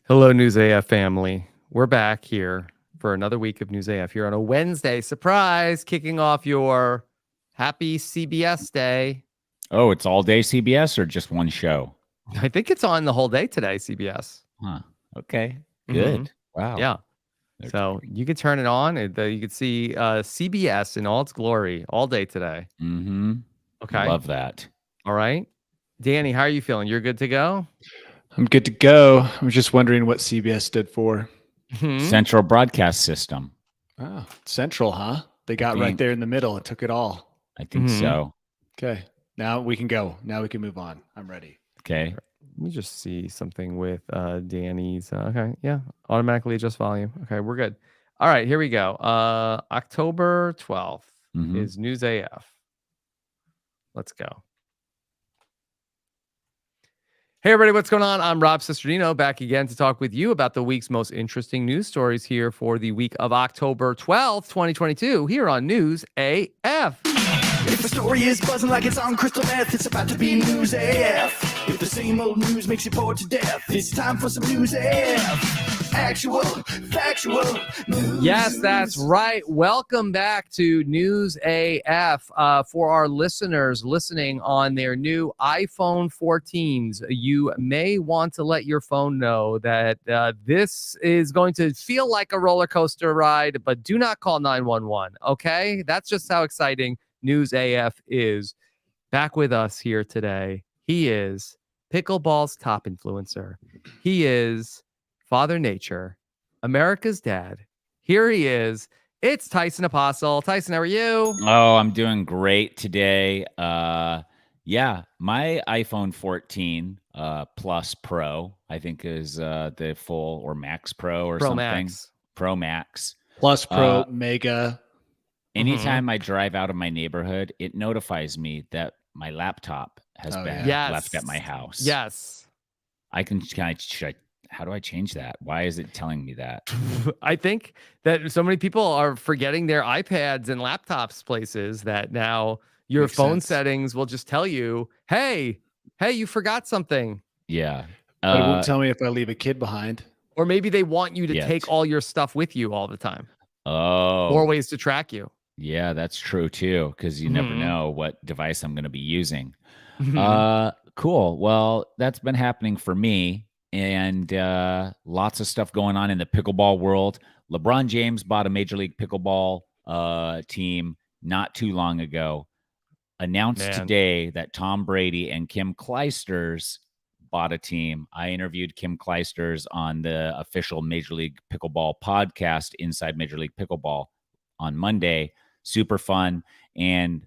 Hello, News AF family. We're back here for another week of News AF here on a Wednesday. Surprise, kicking off your happy CBS day. Oh, it's all day CBS or just one show? I think it's on the whole day today, CBS. Huh. Okay. Good. Wow. Yeah. So you could turn it on and you could see CBS in all its glory all day today. Okay. Love that. All right. Danny, how are you feeling? You're good to go? I'm good to go. I was just wondering what CBS stood for. Central Broadcast System. Oh, Central, huh? They got right there in the middle. It took it all. I think so. Okay. Now we can go. Now we can move on. I'm ready. Okay. Let me just see something with Danny's. Okay. Yeah. Automatically adjust volume. Okay. We're good. All right. Here we go. October 12th is News AF. Let's go. Hey, everybody. What's going on? I'm Rob Cesternino back again to talk with you about the week's most interesting news stories here for the week of October 12th, 2022, here on News AF. If the story is buzzing like it's on crystal meth, it's about to be News AF. If the same old news makes you bored to death, it's time for some News AF. Actual, factual news. Yes, that's right. Welcome back to News AF. For our listeners listening on their new iPhone 14s, you may want to let your phone know that this is going to feel like a roller coaster ride, but do not call 911, okay? That's just how exciting News AF is. Back with us here today, he is pickleball's top influencer. He is Father Nature, America's dad. Here he is. It's Tyson Apostol. Tyson, how are you? Oh, I'm doing great today. Yeah, my iPhone 14 Plus Pro, I think is the full or Max Pro or Pro something. Max. Pro Max. Plus Pro, Mega. Anytime I drive out of my neighborhood, it notifies me that my laptop has been left at my house. Yes. How do I change that? Why is it telling me that? I think that so many people are forgetting their iPads and laptops places that now your phone settings will just tell you, hey, you forgot something. Yeah. But it won't tell me if I leave a kid behind. Or maybe they want you to take all your stuff with you all the time. Oh. More ways to track you. Yeah, that's true too, because you never know what device I'm going to be using. Cool. Well, that's been happening for me. And lots of stuff going on in the pickleball world. LeBron James bought a Major League Pickleball team not too long ago. Announced today that Tom Brady and Kim Clijsters bought a team. I interviewed Kim Clijsters on the official Major League Pickleball podcast, Inside Major League Pickleball, on Monday. Super fun. And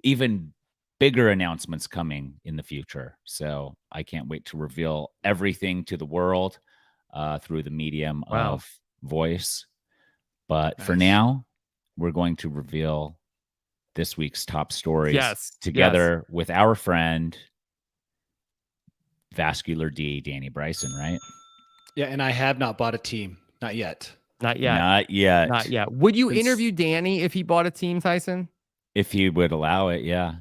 even bigger announcements coming in the future. So I can't wait to reveal everything to the world through the medium of voice. But for now, we're going to reveal this week's top stories together with our friend, Vascular D, Danny Bryson, right? Yeah, and I have not bought a team. Not yet. Not yet. Not yet. Not yet. Would you interview Danny if he bought a team, Tyson? If he would allow it, yeah.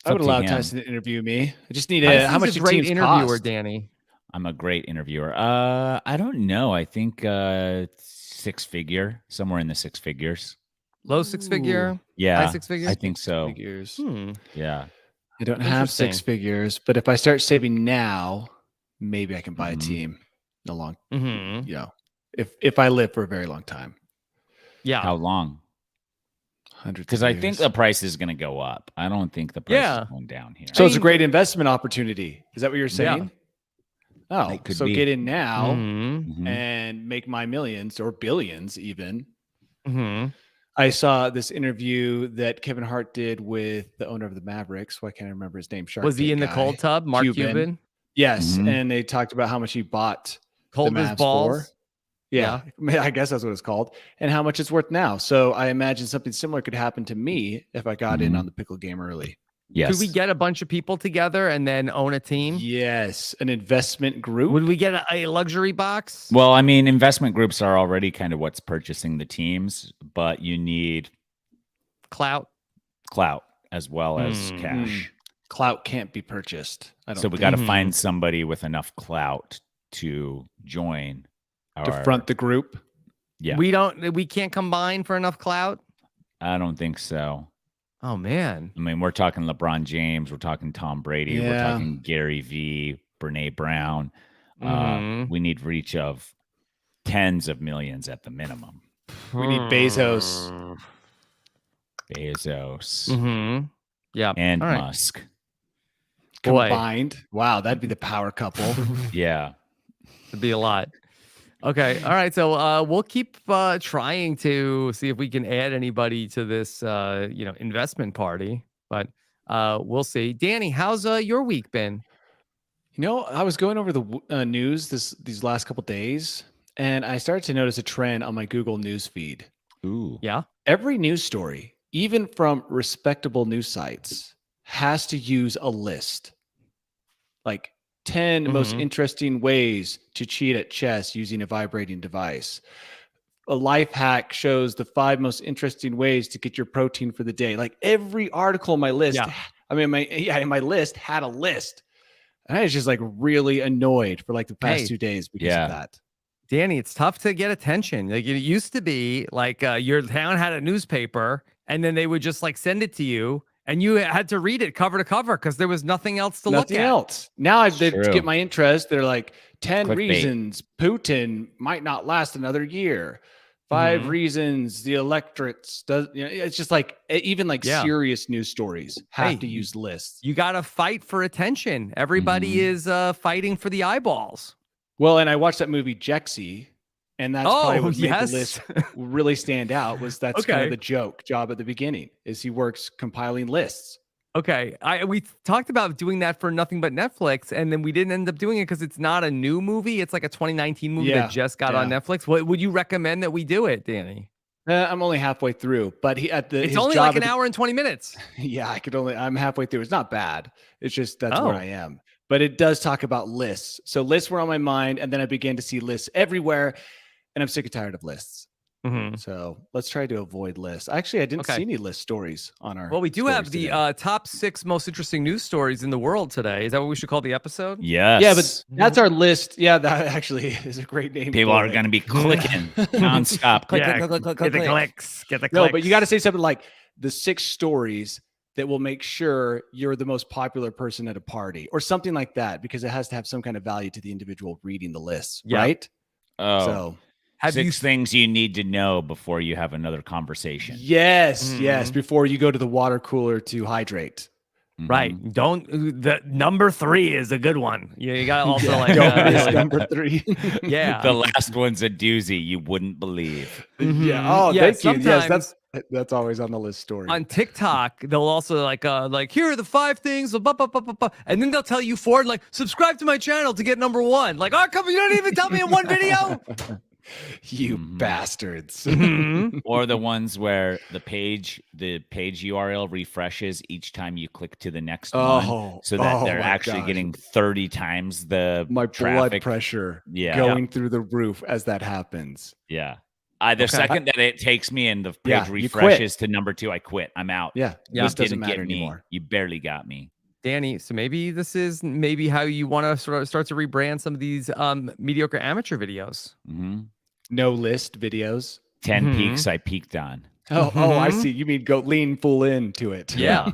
I would allow Tyson to interview me. I just need how much a great interviewer, cost? Danny. I'm a great interviewer. I don't know. I think six figure, somewhere in the six figures. Low six figure? Yeah. High six figures? I think so. Yeah. I don't have six figures, but if I start saving now, maybe I can buy a team in a long, you know, if I live for a very long time. Yeah. How long? Because I think the price is going to go up. I don't think the price is going down here. So it's a great investment opportunity. Is that what you're saying? Yeah. Oh, so get in now and make my millions or billions even. I saw this interview that Kevin Hart did with the owner of the Mavericks. Why can't I remember his name? Was he in the cold tub? Mark Cuban? Yes. And they talked about how much he bought cold the his balls. For. Yeah, I guess that's what it's called, and how much it's worth now. So I imagine something similar could happen to me if I got in on the pickle game early. Yes. Could we get a bunch of people together and then own a team? Yes, an investment group. Would we get a luxury box? Well, I mean, investment groups are already kind of what's purchasing the teams, but you need clout as well as cash. Clout can't be purchased. So we got to find somebody with enough clout to join To front the group. Yeah. We can't combine for enough clout? I don't think so. Oh, man. I mean, we're talking LeBron James. We're talking Tom Brady. We're Yeah. talking Gary V, Brene Brown. We need reach of tens of millions at the minimum. We need Bezos. Yeah. And All right. Musk. Combined. Wow, that'd be the power couple. Yeah. It'd be a lot. Okay. All right. So we'll keep trying to see if we can add anybody to this, investment party. But we'll see. Danny, how's your week been? I was going over the news these last couple days, and I started to notice a trend on my Google News feed. Ooh. Yeah. Every news story, even from respectable news sites, has to use a list. Like 10 most interesting ways to cheat at chess using a vibrating device. A life hack shows the 5 most interesting ways to get your protein for the day. Like every article on my list, my list had a list. And I was just like really annoyed for like the past 2 days because of that. Danny, it's tough to get attention. Like it used to be like your town had a newspaper and then they would just like send it to you and you had to read it cover to cover because there was nothing else to look at. Nothing else. Now to get my interest, they're like 10 reasons Putin might not last another year. 5 reasons the electorates does. It's just like even like serious news stories have to use lists. You got to fight for attention. Everybody is fighting for the eyeballs. Well, and I watched that movie Jexy, and that's probably what made the list really stand out. Was that's kind of the job at the beginning is he works compiling lists. Okay, we talked about doing that for Nothing But Netflix, and then we didn't end up doing it because it's not a new movie. It's like a 2019 movie that just got on Netflix. What would you recommend that we do it, Danny? I'm only halfway through, but it's only like an hour and 20 minutes. Yeah, I'm halfway through. It's not bad. It's just that's where I am. But it does talk about lists. So lists were on my mind, and then I began to see lists everywhere, and I'm sick and tired of lists. So let's try to avoid lists. Actually, I didn't see any list stories on our. Well, we do have the top 6 most interesting news stories in the world today. Is that what we should call the episode? Yes. Yeah, but that's our list. Yeah, that actually is a great name. People are going to be clicking nonstop. Click. Get the clicks. Get the clicks. No, but you got to say something like the 6 stories that will make sure you're the most popular person at a party or something like that, because it has to have some kind of value to the individual reading the lists, right? Oh, so 6 things you need to know before you have another conversation. Yes, before you go to the water cooler to hydrate. Right. The number 3 is a good one. You got to also don't miss number 3. Yeah. The last one's a doozy. You wouldn't believe. Yeah. Oh, thank you. Yes, that's always on the list story. On TikTok, they'll also like here are the 5 things, and then they'll tell you forward like subscribe to my channel to get number 1. Like, oh, come on, you don't even tell me in one video. You bastards. Or the ones where the page URL refreshes each time you click to the next one, so that they're actually getting 30 times the traffic. Blood pressure going through the roof as that happens. Yeah. The second that it takes me and the page refreshes to number 2, I quit. I'm out. Yeah. This doesn't didn't matter get me. anymore. You barely got me. Danny, so maybe this is how you want to sort of start to rebrand some of these mediocre amateur videos. No list videos. 10 peaks I peaked on. Oh, I see. You mean go lean full into it. Yeah.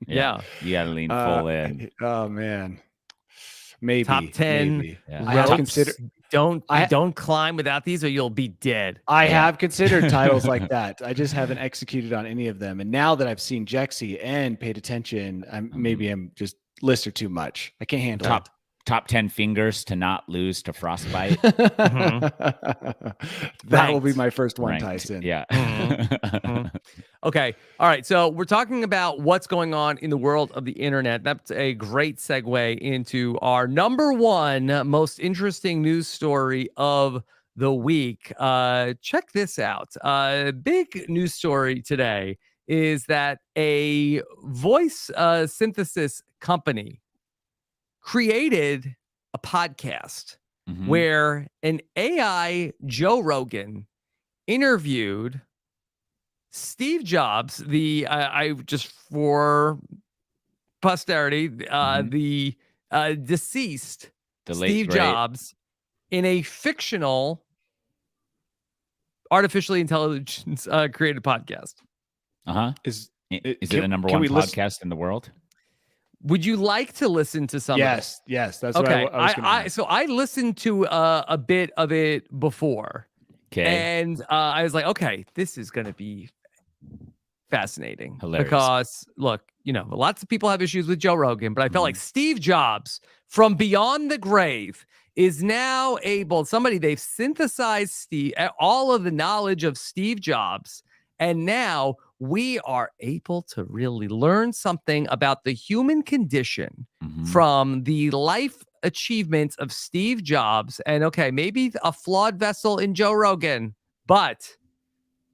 Yeah. You got to lean full in. Oh, man. Maybe. Top 10. Maybe. Yeah. I have considered. Don't climb without these or you'll be dead. I have considered titles like that. I just haven't executed on any of them. And now that I've seen Jexy and paid attention, maybe I'm just lists are too much. I can't handle it. Top 10 fingers to not lose to frostbite. That will be my first one, Tyson. Yeah. Okay. All right. So we're talking about what's going on in the world of the internet. That's a great segue into our number 1 most interesting news story of the week. Check this out. Big news story today is that a voice synthesis company created a podcast where an AI Joe Rogan interviewed Steve Jobs, just for posterity, the deceased The late Steve great. Jobs in a fictional artificially intelligence created podcast. Is it the can number one we podcast in the world? Would you like to listen to some of it? Yes. That's Okay. what I was going to ask. So I listened to a bit of it before. Okay. And I was like, okay, this is going to be fascinating. Hilarious. Because look, lots of people have issues with Joe Rogan, but I felt like Steve Jobs from beyond the grave is now able, they've synthesized all of the knowledge of Steve Jobs. And now we are able to really learn something about the human condition from the life achievements of Steve Jobs. And okay, maybe a flawed vessel in Joe Rogan, but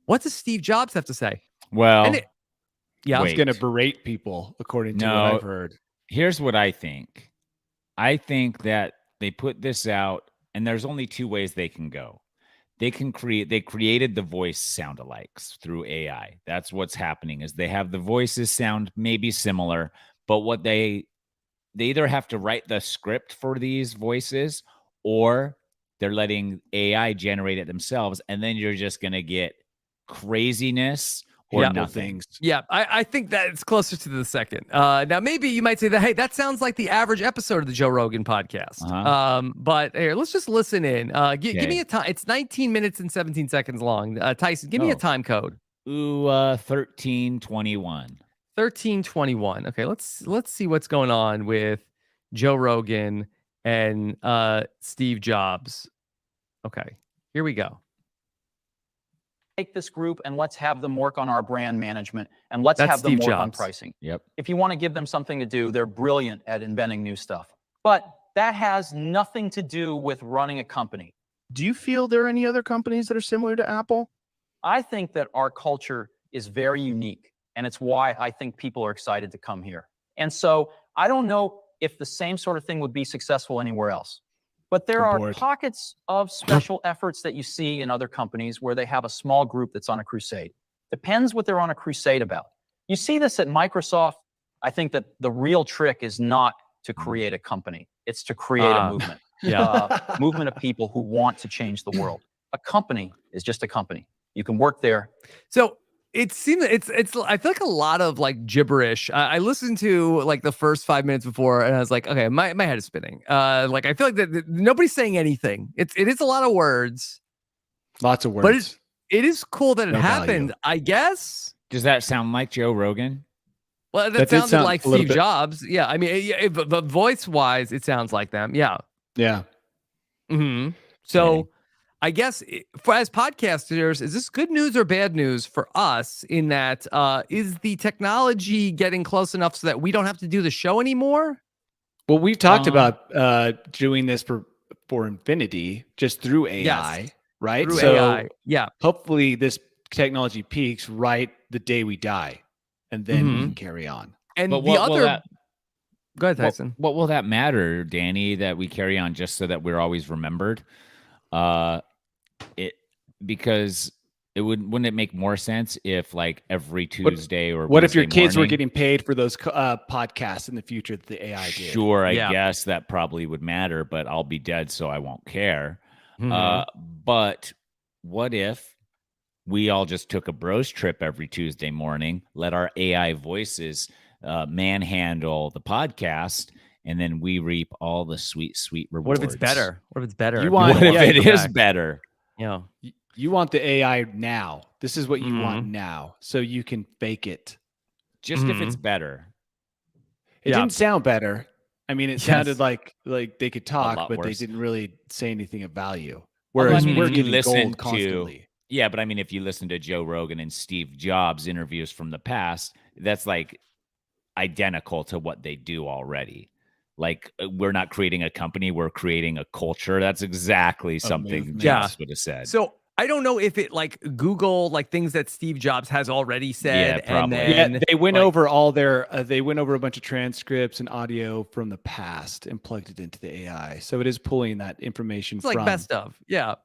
what does Steve Jobs have to say? Well, he's going to berate people, according to what I've heard. Here's what I think. I think that they put this out, and there's only two ways they can go. They created the voice sound alikes through AI. That's what's happening, is they have the voices sound maybe similar, but what they either have to write the script for these voices, or they're letting AI generate it themselves, and then you're just going to get craziness or nothing. Yeah, I think that it's closer to the second. Now, maybe you might say that, hey, that sounds like the average episode of the Joe Rogan podcast. But here, let's just listen in. Give me a time. It's 19 minutes and 17 seconds long. Tyson, give me a time code. 1321. 1321. Okay, let's see what's going on with Joe Rogan and Steve Jobs. Okay, here we go. Take this group and let's have them work on our brand management, and let's have them work on pricing. Yep. If you want to give them something to do, they're brilliant at inventing new stuff. But that has nothing to do with running a company. Do you feel there are any other companies that are similar to Apple? I think that our culture is very unique, and it's why I think people are excited to come here. And so I don't know if the same sort of thing would be successful anywhere else. But there are pockets of special efforts that you see in other companies where they have a small group that's on a crusade. Depends what they're on a crusade about. You see this at Microsoft. I think that the real trick is not to create a company. It's to create a movement. Movement of people who want to change the world. A company is just a company. You can work there. So it seems I feel like a lot of like gibberish. I listened to like the first 5 minutes before, and I was like, okay, my head is spinning. Like I feel like that nobody's saying anything. It is a lot of words, lots of words, but it is cool that it happened. Value. I guess. Does that sound like Joe Rogan? Well, that sounded like Steve Jobs. Yeah, I mean, but voice wise, it sounds like them. Yeah. Yeah. So. Okay. I guess as podcasters, is this good news or bad news for us in that is the technology getting close enough so that we don't have to do the show anymore? Well, we've talked about doing this for infinity just through AI, right? Through AI. Yeah. Hopefully this technology peaks right the day we die, and then we can carry on. And but go ahead, Tyson. What will that matter, Danny, that we carry on just so that we're always remembered? Because wouldn't it make more sense if like every Tuesday or what if your Wednesday kids morning, were getting paid for those podcasts in the future that the AI did? Sure, I guess that probably would matter, but I'll be dead, so I won't care. But what if we all just took a bros trip every Tuesday morning, let our AI voices manhandle the podcast, and then we reap all the sweet rewards? What if it's better? What if it's better? What if it is better? Yeah. You want the AI now. This is what you want now, so you can fake it. Just if it's better. It didn't sound better. I mean, it sounded like they could talk, but they didn't really say anything of value. Whereas we're getting gold constantly. Yeah, but I mean, if you listen to Joe Rogan and Steve Jobs interviews from the past, that's like identical to what they do already. Like, we're not creating a company, we're creating a culture. That's exactly something Jobs would have said. So I don't know if it like Google like things that Steve Jobs has already said. Yeah, probably. And then, they went over all their they went over a bunch of transcripts and audio from the past and plugged it into the AI. So it is pulling that information it's like best of. Yeah.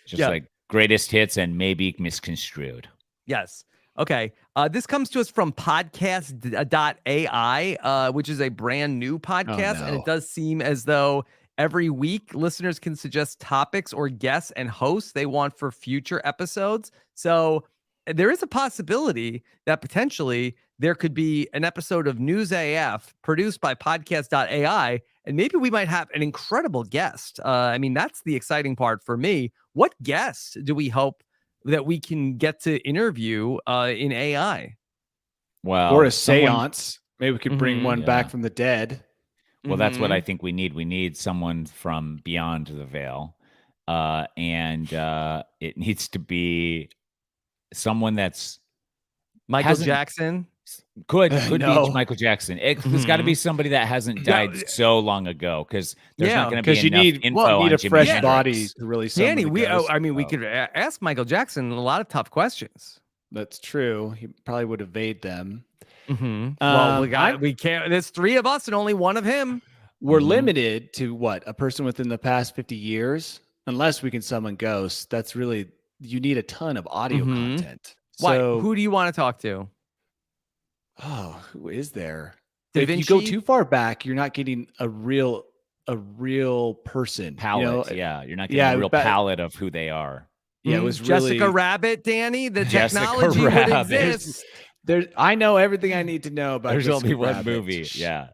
Just like greatest hits and maybe misconstrued. Yes. Okay. This comes to us from podcast.ai, which is a brand new podcast. And it does seem as though Every week, listeners can suggest topics or guests and hosts they want for future episodes. So there is a possibility that potentially there could be an episode of News AF produced by podcast.ai, and maybe we might have an incredible guest. I mean, that's the exciting part for me. What guest do we hope that we can get to interview in AI? Well, or a seance. Maybe we could bring one Yeah. back from the dead. Well, that's what I think we need. We need someone from beyond the veil. And it needs to be someone that's Michael hasn't- Jackson. could No. be Michael Jackson. It's got to be somebody that hasn't died so long ago, because there's Yeah, not going to be Because you enough need, info you need on a Jimi fresh Hendrix. body to really summon Danny, the we ghost. we could ask Michael Jackson a lot of tough questions. That's true. He probably would evade them. Well, we can't. There's 3 of us and only 1 of him. We're limited to what? A person within the past 50 years? Unless we can summon ghosts. That's really, you need a ton of audio content. Why? So, Who do you want to talk to? who is there? Da If you go Vinci? too far back, you're not getting a real person. Palette. You know? You're not getting a real palette of who they are. Yeah, it was Jessica really, Rabbit, Danny. The Jessica technology would Rabbit. exist. There's, I know everything I need to know about There's Jessica only one Rabbit. movie. Yeah.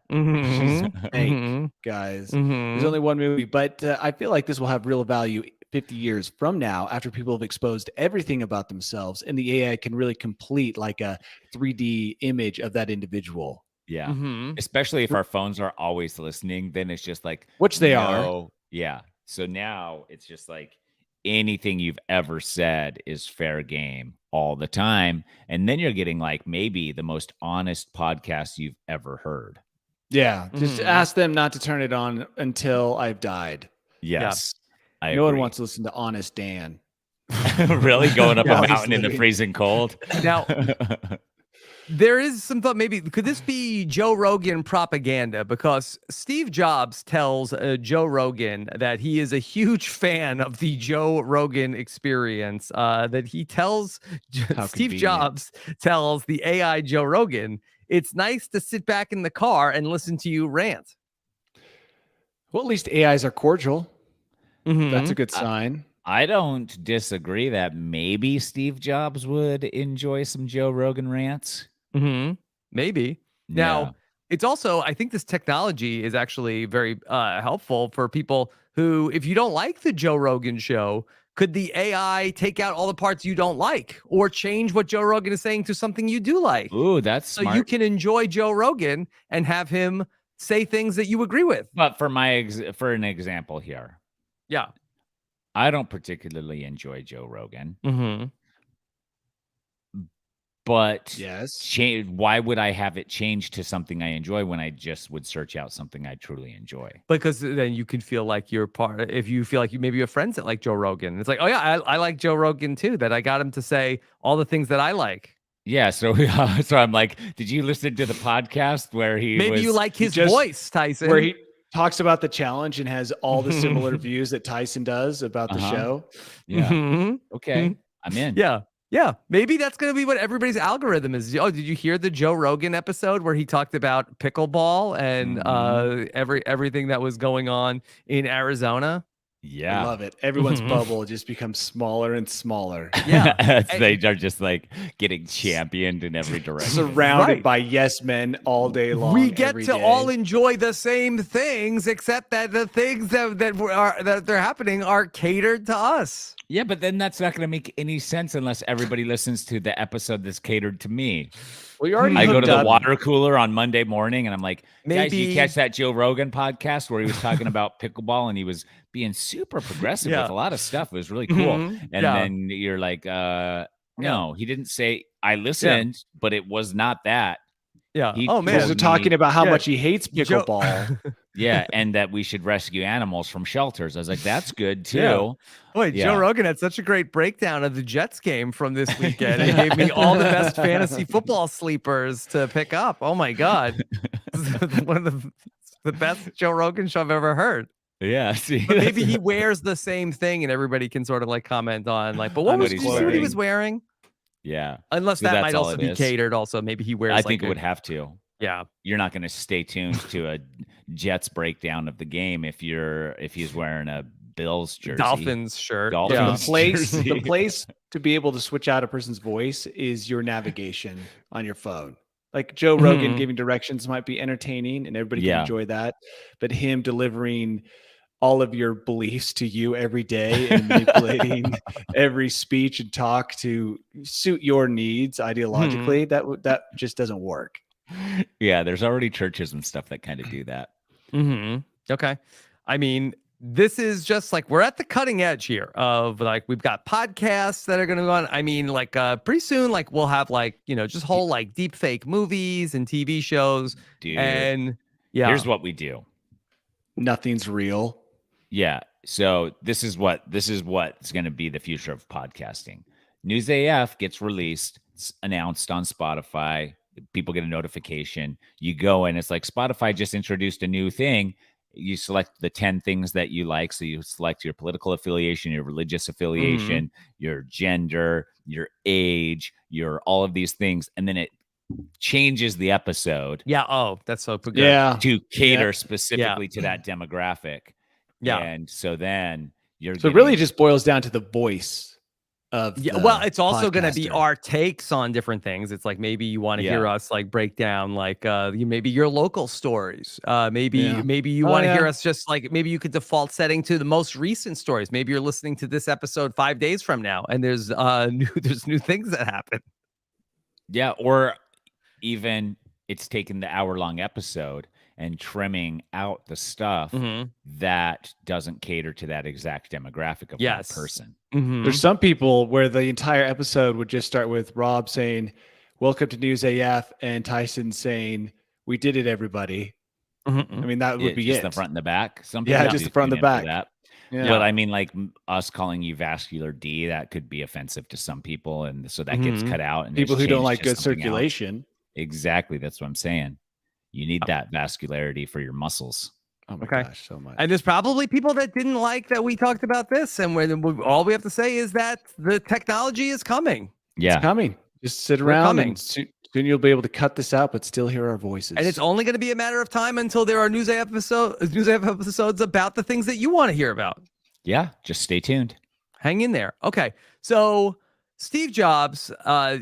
Fake, guys. There's only one movie, but I feel like this will have real value 50 years from now, after people have exposed everything about themselves, and the AI can really complete like a 3D image of that individual. Yeah. Especially if our phones are always listening, then it's just like, Which they are. Yeah. So now it's just like anything you've ever said is fair game all the time. And then you're getting like maybe the most honest podcast you've ever heard. Yeah. Just ask them not to turn it on until I've died. Yes. I No one agree. wants to listen to Honest Dan. Really going up a mountain in the Obviously. freezing cold. Now, there is some thought, maybe could this be Joe Rogan propaganda? Because Steve Jobs tells Joe Rogan that he is a huge fan of the Joe Rogan experience. That he tells How Steve convenient. Jobs tells the AI Joe Rogan, it's nice to sit back in the car and listen to you rant. Well, at least AIs are cordial. Mm-hmm. That's a good sign. I don't disagree that maybe Steve Jobs would enjoy some Joe Rogan rants. Maybe. Yeah. Now, it's also, I think this technology is actually very helpful for people who, if you don't like the Joe Rogan show, could the AI take out all the parts you don't like or change what Joe Rogan is saying to something you do like? Ooh, that's So smart. you can enjoy Joe Rogan and have him say things that you agree with. But for for an example here, Yeah. I don't particularly enjoy Joe Rogan, but Yes. why would I have it change to something I enjoy when I just would search out something I truly enjoy? Because then you can feel like you're part. If you feel like you maybe you have friends that like Joe Rogan, it's like, oh yeah, I like Joe Rogan too. That I got him to say all the things that I like. Yeah, so so I'm like, did you listen to the podcast where he Maybe was, you like his just- voice, Tyson. Where he talks about the challenge and has all the similar views that Tyson does about the show. Yeah, Mhm. okay, I'm in. Yeah. Maybe that's going to be what everybody's algorithm is. Oh, did you hear the Joe Rogan episode where he talked about pickleball and everything that was going on in Arizona? I Yeah. love it. Everyone's bubble just becomes smaller and smaller. Yeah. They are just like getting championed in every direction. Surrounded Right. by yes men all day long. We get every to day. all enjoy the same things, except that the things that they're happening are catered to us. Yeah, but then that's not going to make any sense unless everybody listens to the episode that's catered to me. Well, you already I go to hooked the up. water cooler on Monday morning and I'm like, guys, Maybe- you catch that Joe Rogan podcast where he was talking about pickleball and he was being super progressive Yeah. with a lot of stuff. It was really cool. Mhm. And Yeah. then you're like, no, he didn't say I listened, but it was not that. Yeah. He Oh told man. Because they're talking about how Yeah. much he hates Joe- pickleball. Yeah, and that we should rescue animals from shelters. I was like, that's good too. Yeah. Boy, Yeah. Joe Rogan had such a great breakdown of the Jets game from this weekend. It gave me all the best fantasy football sleepers to pick up. Oh my god, one of the best Joe Rogan show I've ever heard. Yeah, see, But maybe he wears the same thing, and everybody can sort of like comment on like, but what On was what did he's you see what he wearing. was wearing? yeah. Unless So that that's might all also it be is. catered. Also, maybe he wears. I like think it a- would have to. Yeah. You're not going to stay tuned to a Jets breakdown of the game if he's wearing a Bills jersey. Dolphins shirt. Dolphins jersey. The place to be able to switch out a person's voice is your navigation on your phone. Like Joe Rogan giving directions might be entertaining and everybody can enjoy that. But him delivering all of your beliefs to you every day and manipulating every speech and talk to suit your needs ideologically, that just doesn't work. Yeah, there's already churches and stuff that kind of do that. Okay. I mean, this is just like we're at the cutting edge here of like we've got podcasts that are going to go on. I mean, like pretty soon, like we'll have like, just whole like deep fake movies and TV shows. Dude, and here's what we do. Nothing's real. Yeah. So this is what's going to be the future of podcasting. News AF gets released, it's announced on Spotify. People get a notification. You go and it's like Spotify just introduced a new thing. You select the 10 things that you like. So you select your political affiliation, your religious affiliation, your gender, your age, your all of these things. And then it changes the episode. Yeah. Oh, that's so good. Yeah. To cater specifically to that demographic. Yeah. And so then it really just boils down to the voice of well, it's also going to be podcaster. our takes on different things. It's like maybe you want to hear us like break down like maybe your local stories. Maybe you want to hear us just like maybe you could default setting to the most recent stories. Maybe you're listening to this episode 5 days from now and there's new things that happen. Yeah, or even it's taken the hour-long episode and trimming out the stuff that doesn't cater to that exact demographic of that person. There's some people where the entire episode would just start with Rob saying, "Welcome to News AF," and Tyson saying, "We did it, everybody." I mean, that would be just it. the front and the back. Some Yeah, people just do the front and tune the in for back. That. Yeah. But I mean, like us calling you Vascular D, that could be offensive to some people, and so that gets cut out. And People it's who don't changed like to good something else. circulation. Exactly, that's what I'm saying. You need that vascularity for your muscles. Oh my gosh, so much. And there's probably people that didn't like that we talked about this. And all we have to say is that the technology is coming. Yeah. It's coming. Just sit around and soon you'll be able to cut this out, but still hear our voices. And it's only going to be a matter of time until there are News AF episodes about the things that you want to hear about. Yeah, just stay tuned. Hang in there. Okay. So Steve Jobs,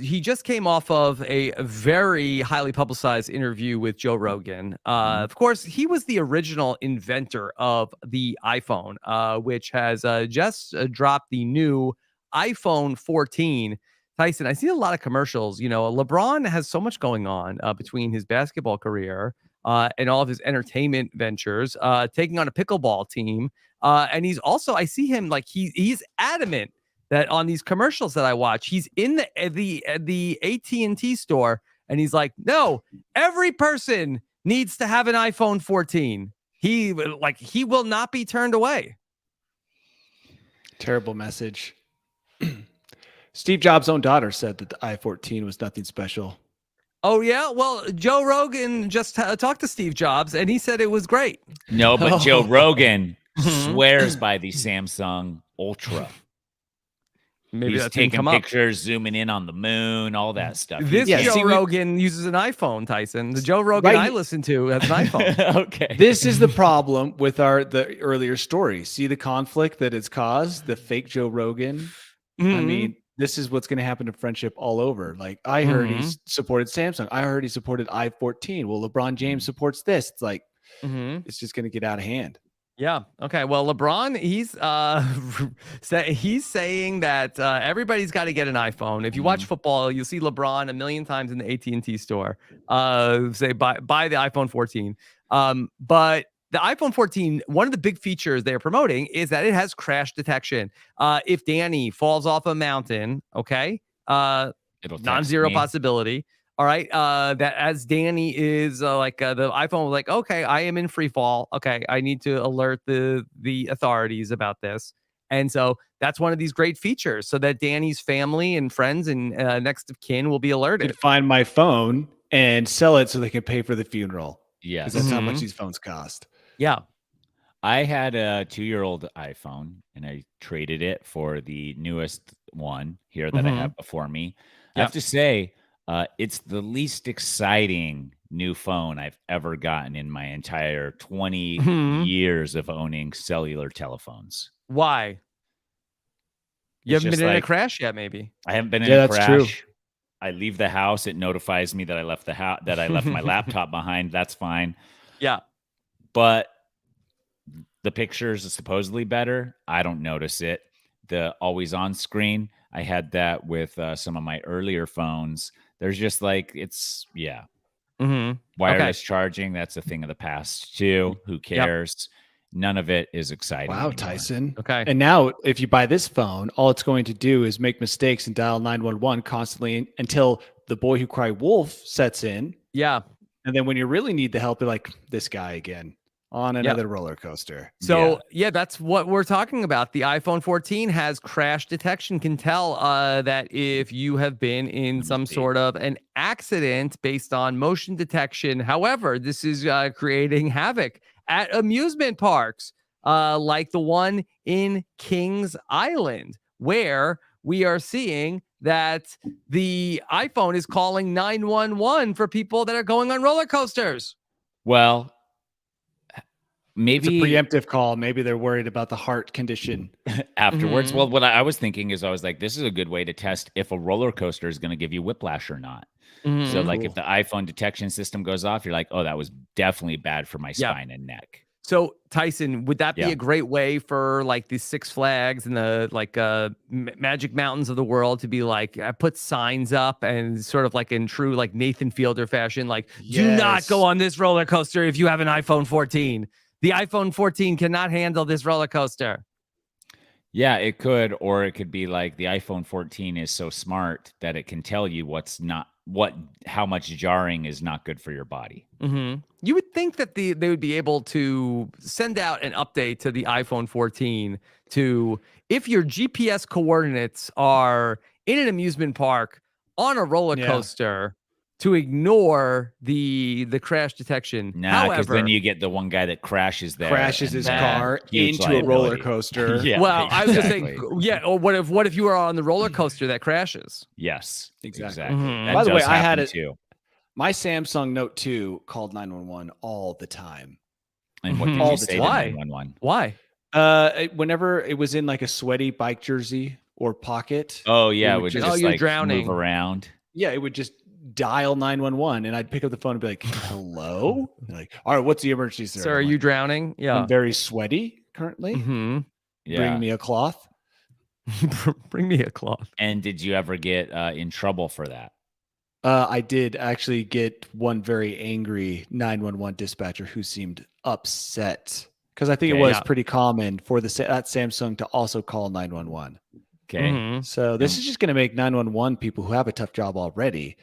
he just came off of a very highly publicized interview with Joe Rogan. Of course, he was the original inventor of the iPhone, which has just dropped the new iPhone 14. Tyson, I see a lot of commercials. LeBron has so much going on between his basketball career and all of his entertainment ventures, taking on a pickleball team. And he's also, I see him like he's adamant that on these commercials that I watch, he's in the AT&T store and he's like, no, every person needs to have an iPhone 14. He will not be turned away. Terrible message. Steve Jobs' own daughter said that the i14 was nothing special. Oh, yeah? Well, Joe Rogan just talked to Steve Jobs and he said it was great. No, but Joe Rogan swears by the Samsung Ultra. Maybe he's that's taking pictures, zooming in on the moon, all that stuff. This Joe Rogan uses an iPhone, Tyson. The Joe Rogan I listen to has an iPhone. Okay. This is the problem with the earlier story. See the conflict that it's caused? The fake Joe Rogan. I mean, this is what's going to happen to friendship all over. Like, I heard he supported Samsung. I heard he supported i14. Well, LeBron James supports this. It's like, it's just going to get out of hand. Yeah. Okay. Well, LeBron, he's saying that everybody's got to get an iPhone. If you watch football, you'll see LeBron a million times in the AT&T store. Say buy the iPhone 14. But the iPhone 14, one of the big features they're promoting is that it has crash detection. If Danny falls off a mountain, okay, non-zero possibility. All right. That as Danny is the iPhone was like, okay, I am in free fall. Okay. I need to alert the authorities about this. And so that's one of these great features so that Danny's family and friends and next of kin will be alerted. Could find my phone and sell it so they can pay for the funeral. Yeah. Because that's how much these phones cost. Yeah. I had a 2-year-old iPhone and I traded it for the newest one here that I have before me. I have to say, It's the least exciting new phone I've ever gotten in my entire 20 years of owning cellular telephones. Why? You It's haven't just been in a like- crash yet, maybe. I haven't been in Yeah, a that's crash. true. I leave the house. It notifies me that I left the house, that I left my laptop behind. That's fine. Yeah. But the pictures are supposedly better. I don't notice it. The always on screen, I had that with some of my earlier phones. There's just like, it's, yeah. Wireless charging, that's a thing of the past too. Who cares? None of it is exciting. Wow, anymore. Tyson. Okay. And now, if you buy this phone, all it's going to do is make mistakes and dial 911 constantly until the boy who cried wolf sets in. Yeah. And then when you really need the help, you're like, this guy again on another roller coaster. So yeah, that's what we're talking about. The iPhone 14 has crash detection, can tell that if you have been in some sort of an accident based on motion detection. However, this is creating havoc at amusement parks like the one in Kings Island, where we are seeing that the iPhone is calling 911 for people that are going on roller coasters. Well, maybe it's a preemptive call. Maybe they're worried about the heart condition afterwards. Well, what I was thinking is I was like, this is a good way to test if a roller coaster is going to give you whiplash or not. So like if the iPhone detection system goes off, you're like, oh, that was definitely bad for my spine and neck. So Tyson, would that be a great way for like the Six Flags and the like Magic Mountains of the world to be like put signs up and sort of like in true like Nathan Fielder fashion, like do not go on this roller coaster if you have an iPhone 14. The iPhone 14 cannot handle this roller coaster. Yeah, it could, or it could be like the iPhone 14 is so smart that it can tell you how much jarring is not good for your body. You would think that they would be able to send out an update to the iPhone 14 to if your GPS coordinates are in an amusement park on a roller coaster to ignore the crash detection. Nah, because then you get the one guy that crashes his car into a roller coaster. Well, I was just saying, or what if you are on the roller coaster that crashes? Yes, exactly. By the way, I had it too. My Samsung Note 2 called 911 all the time. And what did you say to 911? Why? Whenever it was in like a sweaty bike jersey or pocket. Oh yeah, it would just you're like drowning. Move around. Yeah, it would just dial 911 and I'd pick up the phone and be like, hello? Like, all right, what's the emergency, sir? Sir, are you drowning? Yeah. I'm very sweaty currently. Bring me a cloth. Bring me a cloth. And did you ever get in trouble for that? I did actually get one very angry 911 dispatcher who seemed upset because I think it was pretty common for that Samsung to also call 911. Okay. So this is just going to make 911 people who have a tough job already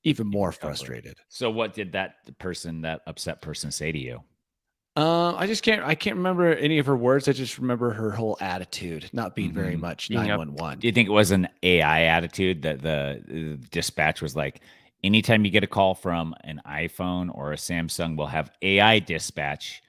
even more frustrated. So what did that upset person say to you? I can't remember any of her words. I just remember her whole attitude not being very much 911. Do you think it was an AI attitude that the dispatch was like, anytime you get a call from an iPhone or a Samsung, we'll have AI dispatch,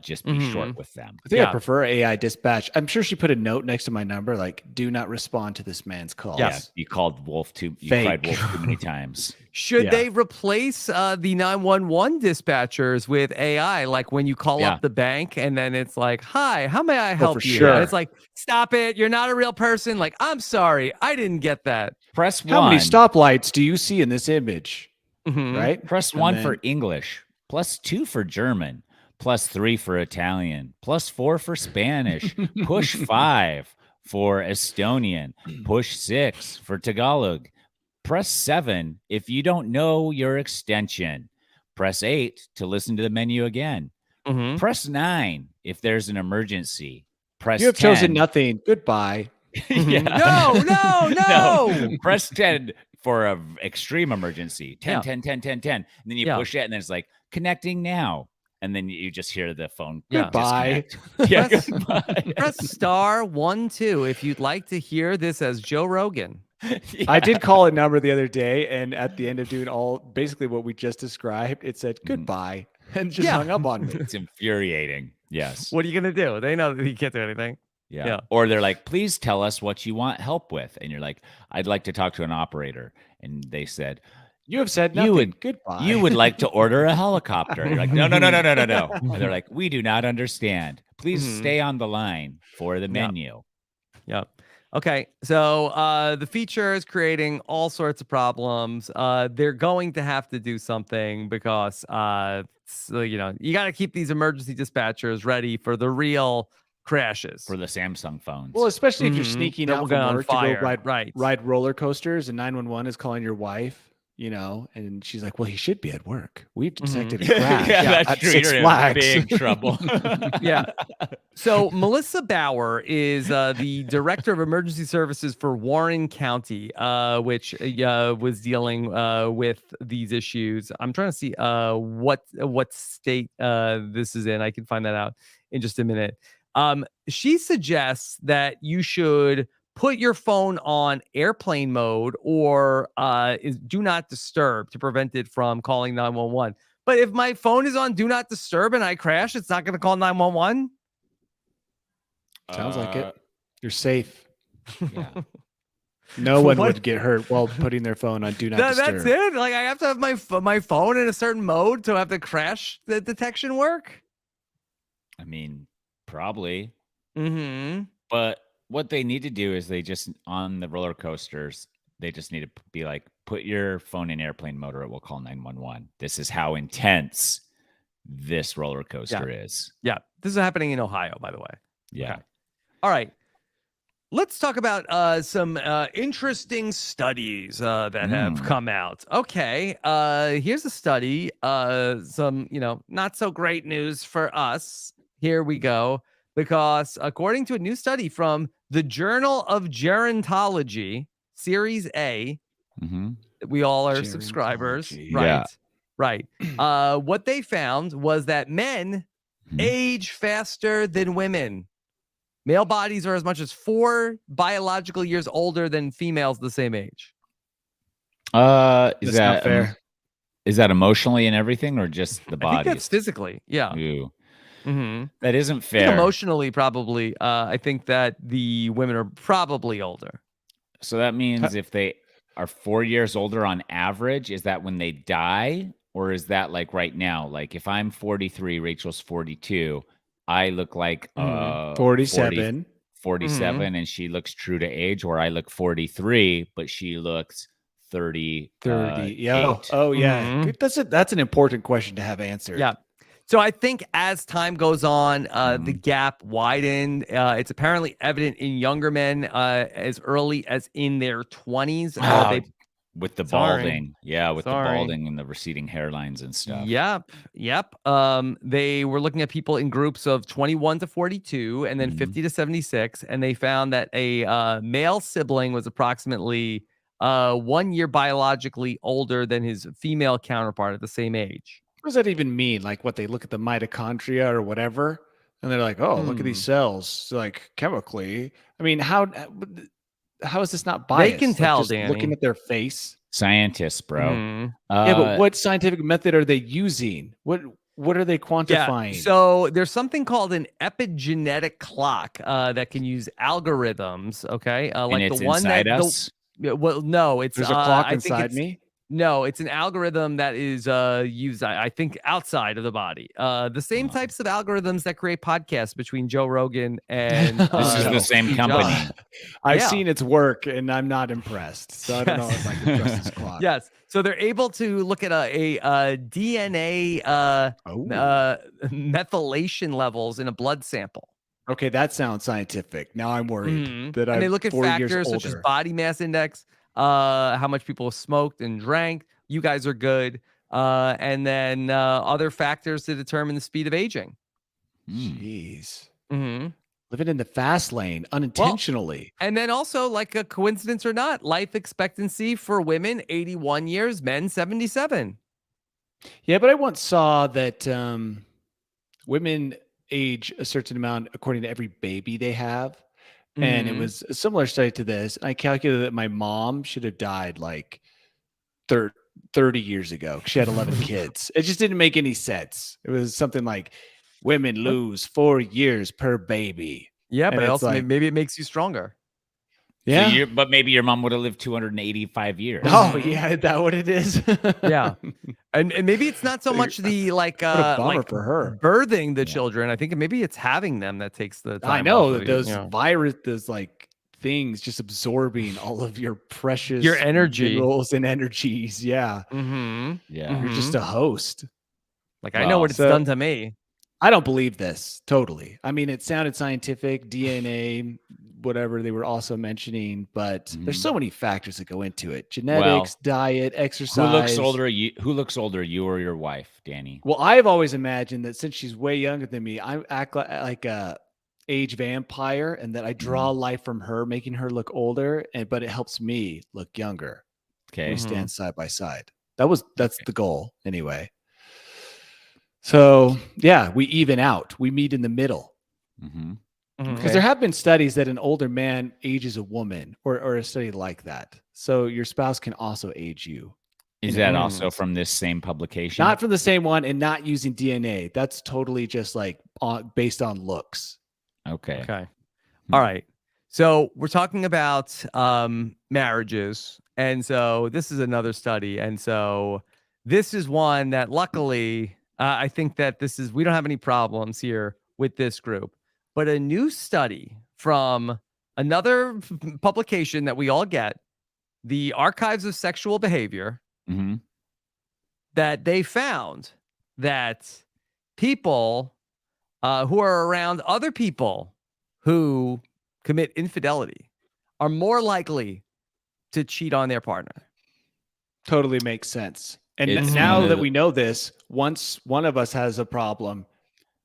just be short with them. I think I prefer AI dispatch. I'm sure she put a note next to my number, like, do not respond to this man's calls. Yeah, you called Wolf you cried wolf too many times. Should they replace the 911 dispatchers with AI? Like when you call up the bank and then it's like, hi, how may I help you? Sure. And it's like, stop it. You're not a real person. Like, I'm sorry. I didn't get that. Press 1. How many stoplights do you see in this image? Right? Press 1 for English, +2 for German, +3 for Italian, +4 for Spanish, push 5 for Estonian, push 6 for Tagalog. Press 7 if you don't know your extension. Press 8 to listen to the menu again. Press 9 if there's an emergency. Press 10. You have chosen nothing. Goodbye. No. Press 10 for an extreme emergency. 10. And then you push it and then it's like connecting now. And then you just hear the phone. Goodbye. Goodbye. Press *12 if you'd like to hear this as Joe Rogan. I did call a number the other day, and at the end of doing basically what we just described, it said goodbye and just hung up on me. It's infuriating. Yes. What are you gonna do? They know that you can't do anything. Yeah. Or they're like, please tell us what you want help with. And you're like, I'd like to talk to an operator. And they said, You have said nothing. You would Goodbye. You would like to order a helicopter. You're like, no. And they're like, we do not understand. Please stay on the line for the menu. Yep. Okay. So the feature is creating all sorts of problems. They're going to have to do something because you got to keep these emergency dispatchers ready for the real crashes. For the Samsung phones. Well, especially if you're sneaking out from work to go ride roller coasters, and 911 is calling your wife. And she's like, "Well, he should be at work. We've detected a crash. That's true. Six You're Flags. in big trouble." Yeah. So Melissa Bauer is the director of emergency services for Warren County, which was dealing with these issues. I'm trying to see what state this is in. I can find that out in just a minute. She suggests that you should put your phone on airplane mode or do not disturb to prevent it from calling 911. But if my phone is on do not disturb and I crash, it's not going to call 911? Sounds like it. You're safe. Yeah. No one would get hurt while putting their phone on do not disturb. That's it? Like I have to have my phone in a certain mode to have the crash detection work? I mean, probably. Mm-hmm. But what they need to do is they just, on the roller coasters, they just need to be like, put your phone in airplane mode or it will call 911. This is how intense this roller coaster is. Yeah. This is happening in Ohio, by the way. Yeah. Okay. All right. Let's talk about some interesting studies that have come out. Okay. Here's a study. Some, not so great news for us. Here we go. Because according to a new study from the Journal of Gerontology, Series A, we all are subscribers, right? Yeah. Right. What they found was that men age faster than women. Male bodies are as much as 4 biological years older than females the same age. Is that not fair? Is that emotionally and everything, or just the I body? think that's physically. Yeah. Ew. Mm-hmm. That isn't I fair. think emotionally, probably. I think that the women are probably older. So that means if they are 4 years older on average, is that when they die? Or is that like right now? Like if I'm 43, Rachel's 42, I look like 47. 47 and she looks true to age, or I look 43, but she looks 30. 30. Yeah. Oh, yeah. That's an important question to have answered. Yeah. So I think as time goes on, the gap widened. It's apparently evident in younger men as early as in their 20s. With the balding. Yeah, with the balding and the receding hairlines and stuff. Yep. They were looking at people in groups of 21 to 42 and then 50 to 76. And they found that a male sibling was approximately 1 year biologically older than his female counterpart at the same age. What does that even mean? Like what, they look at the mitochondria or whatever, and they're like, oh, look at these cells, like chemically. I mean, how is this not biased? They can tell, just Danny. Looking at their face. Scientists, bro. Yeah, but what scientific method are they using? What are they quantifying? Yeah, so there's something called an epigenetic clock that can use algorithms. Okay, like and it's the one inside that us. Well, no, it's there's a clock inside me. No, it's an algorithm that is used, I think, outside of the body. The same types of algorithms that create podcasts between Joe Rogan and this is the same company. I've seen its work, and I'm not impressed. So I don't know if I can trust this clock. Yes, so they're able to look at a DNA methylation levels in a blood sample. Okay, that sounds scientific. Now I'm worried that and they look at factors such as body mass index. How much people smoked and drank. You guys are good. And then other factors to determine the speed of aging. Jeez. Living in the fast lane unintentionally. Well, and then also, like a coincidence or not, life expectancy for women, 81 years, men, 77. Yeah, but I once saw that women age a certain amount according to every baby they have. And it was a similar study to this. I calculated that my mom should have died like 30 years ago. She had 11 kids. It just didn't make any sense. It was something like women lose 4 years per baby. Yeah, and but also like, maybe it makes you stronger. Yeah. So but maybe your mom would have lived 285 years. Oh yeah, is that what it is? Yeah. And maybe it's not so much the What a bummer like for her. birthing the children. I think maybe it's having them that takes the time. I know off that of you, those you know. those like things just absorbing all of your precious Your energy. minerals and energies. Yeah. Mm-hmm. Yeah. You're just a host. Like I know what it's so- done to me. I don't believe this totally. I mean, it sounded scientific, DNA, whatever they were also mentioning, but there's so many factors that go into it: genetics, diet, exercise. Who looks older? You or your wife, Danny? Well, I've always imagined that since she's way younger than me, I act like a age vampire, and that I draw life from her, making her look older, but it helps me look younger. Okay. We stand side by side. That's the goal anyway. So yeah, we even out. We meet in the middle. Because there have been studies that an older man ages a woman, or a study like that. So your spouse can also age you. Is that also from this same publication? Not from the same one, and not using DNA. That's totally just like based on looks. Okay. All right. So we're talking about marriages. And so this is another study. And so this is one that luckily, I think that we don't have any problems here with this group. But a new study from another publication that we all get, the Archives of Sexual Behavior, that they found that people who are around other people who commit infidelity are more likely to cheat on their partner. Totally makes sense. And It's now that we know this, once one of us has a problem,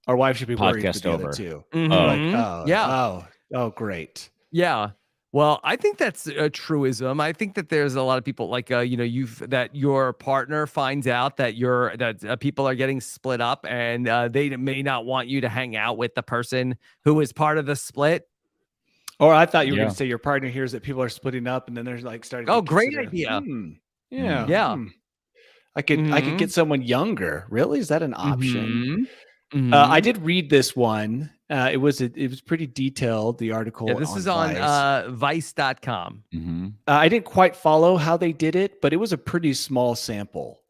our wife should be worried for the other two. Like, oh, great. Yeah. Well, I think that's a truism. I think that there's a lot of people like that your partner finds out that people are getting split up, and they may not want you to hang out with the person who is part of the split. Or I thought you were going to say your partner hears that people are splitting up, and then they're like starting. Oh, to great consider, idea. I could get someone younger. Really, is that an option? Mm-hmm. I did read this one. It was pretty detailed. The article. Yeah, this is on Vice.com. I didn't quite follow how they did it, but it was a pretty small sample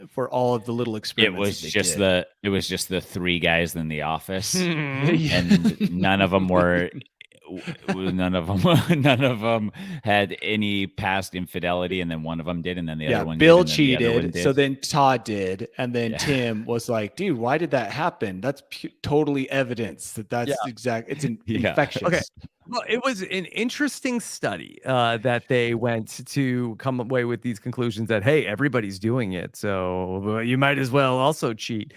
for all of the little experiments. It was just the three guys in the office, and none of them had any past infidelity, and then one of them did, and then the other one Bill did, cheated, so then Todd did, and then Tim was like, dude, why did that happen? That's totally evidence that's exact. It's infectious. Okay. Well, it was an interesting study that they went to come away with these conclusions that, hey, everybody's doing it, so you might as well also cheat.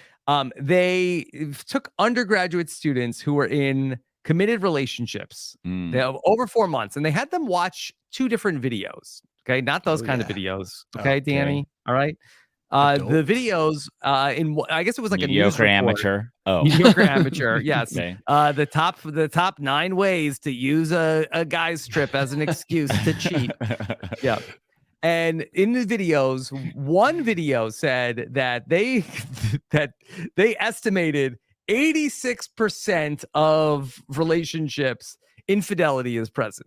They took undergraduate students who were in committed relationships over 4 months, and they had them watch 2 different videos. Okay, not those kind of videos. Okay, Danny. All right. The videos I guess it was like a news report. Amateur. Oh, mediocre amateur. Yes. Okay. The top 9 ways to use a guy's trip as an excuse to cheat. Yeah. And in the videos, one video said that they estimated 86% of relationships infidelity is present.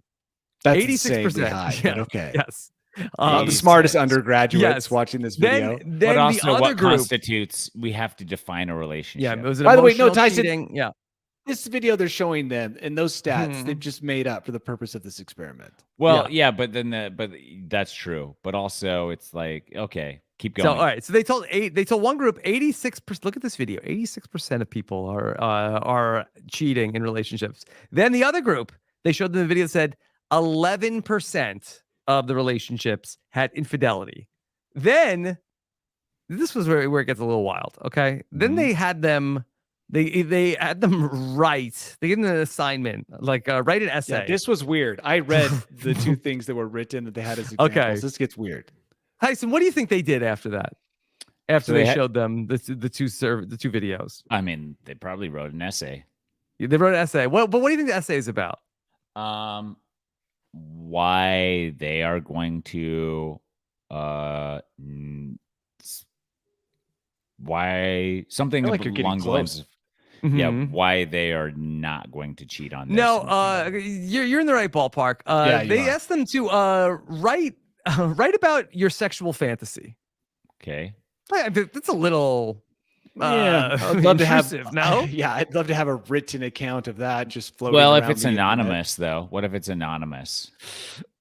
That's 86%. high, Yeah. Okay. Yes. The smartest undergraduates watching this video. Then but also, the other what group constitutes? We have to define a relationship. Yeah. It was By the way, no, Tyson. Cheating. Yeah. This video they're showing them, and those stats they've just made up for the purpose of this experiment. Well, but that's true. But also, it's like, okay, keep going. So all right. So they told one group 86%. Look at this video. 86% of people are cheating in relationships. Then the other group, they showed them the video that said 11% of the relationships had infidelity. Then this was where it gets a little wild. Okay. Then they had them. They had them write. They gave them an assignment, like write an essay. Yeah, this was weird. I read the 2 things that were written that they had as examples. Okay. This gets weird. Tyson, what do you think they did after that? After they showed them the two videos. I mean, they probably wrote an essay. They wrote an essay. But what do you think the essay is about? Why they are going to why something like you're getting along the lines close. of Yeah, Mhm. why they are not going to cheat on this. No, you're in the right ballpark. Yeah, you They are. asked them to write write about your sexual fantasy. Okay. That's a little Yeah, I'd love to have. intrusive, no? Yeah, I'd love to have a written account of that just floating Well, around if it's the internet. anonymous, though, what if it's anonymous?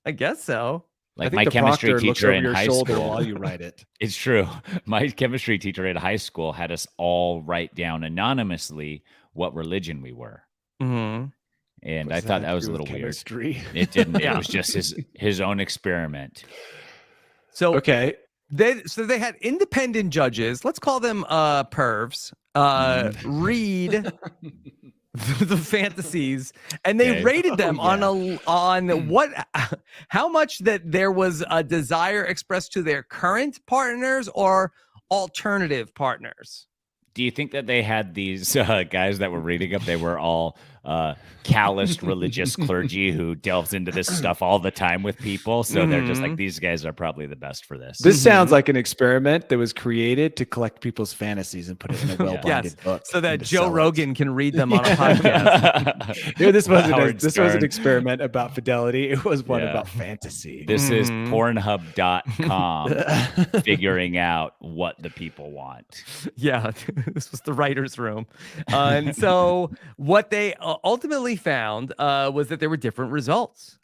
I guess so. I Like think my the chemistry proctor looks teacher over in your high shoulder school. while you write it. It's true. My chemistry teacher in high school had us all write down anonymously what religion we were. Mm-hmm. And What I does thought have that to was do a with little weird. chemistry? It didn't. Yeah. It was just his own experiment. So Okay. they had independent judges, let's call them pervs, read the fantasies, and they Okay. rated them Oh, on what how much that there was a desire expressed to their current partners or alternative partners. Do you think that they had these guys that were reading them? They were all calloused religious clergy who delves into this stuff all the time with people. So they're just like, these guys are probably the best for this. This sounds like an experiment that was created to collect people's fantasies and put it in a well-binded book. So that and to Joe sell it. Rogan can read them on a podcast. Yeah, this wasn't Howard this was an Stern. experiment about fidelity. It was one Yeah. about fantasy. This is Mhm. Pornhub.com figuring out what the people want. Yeah, this was the writer's room. And so what they ultimately found was that there were different results.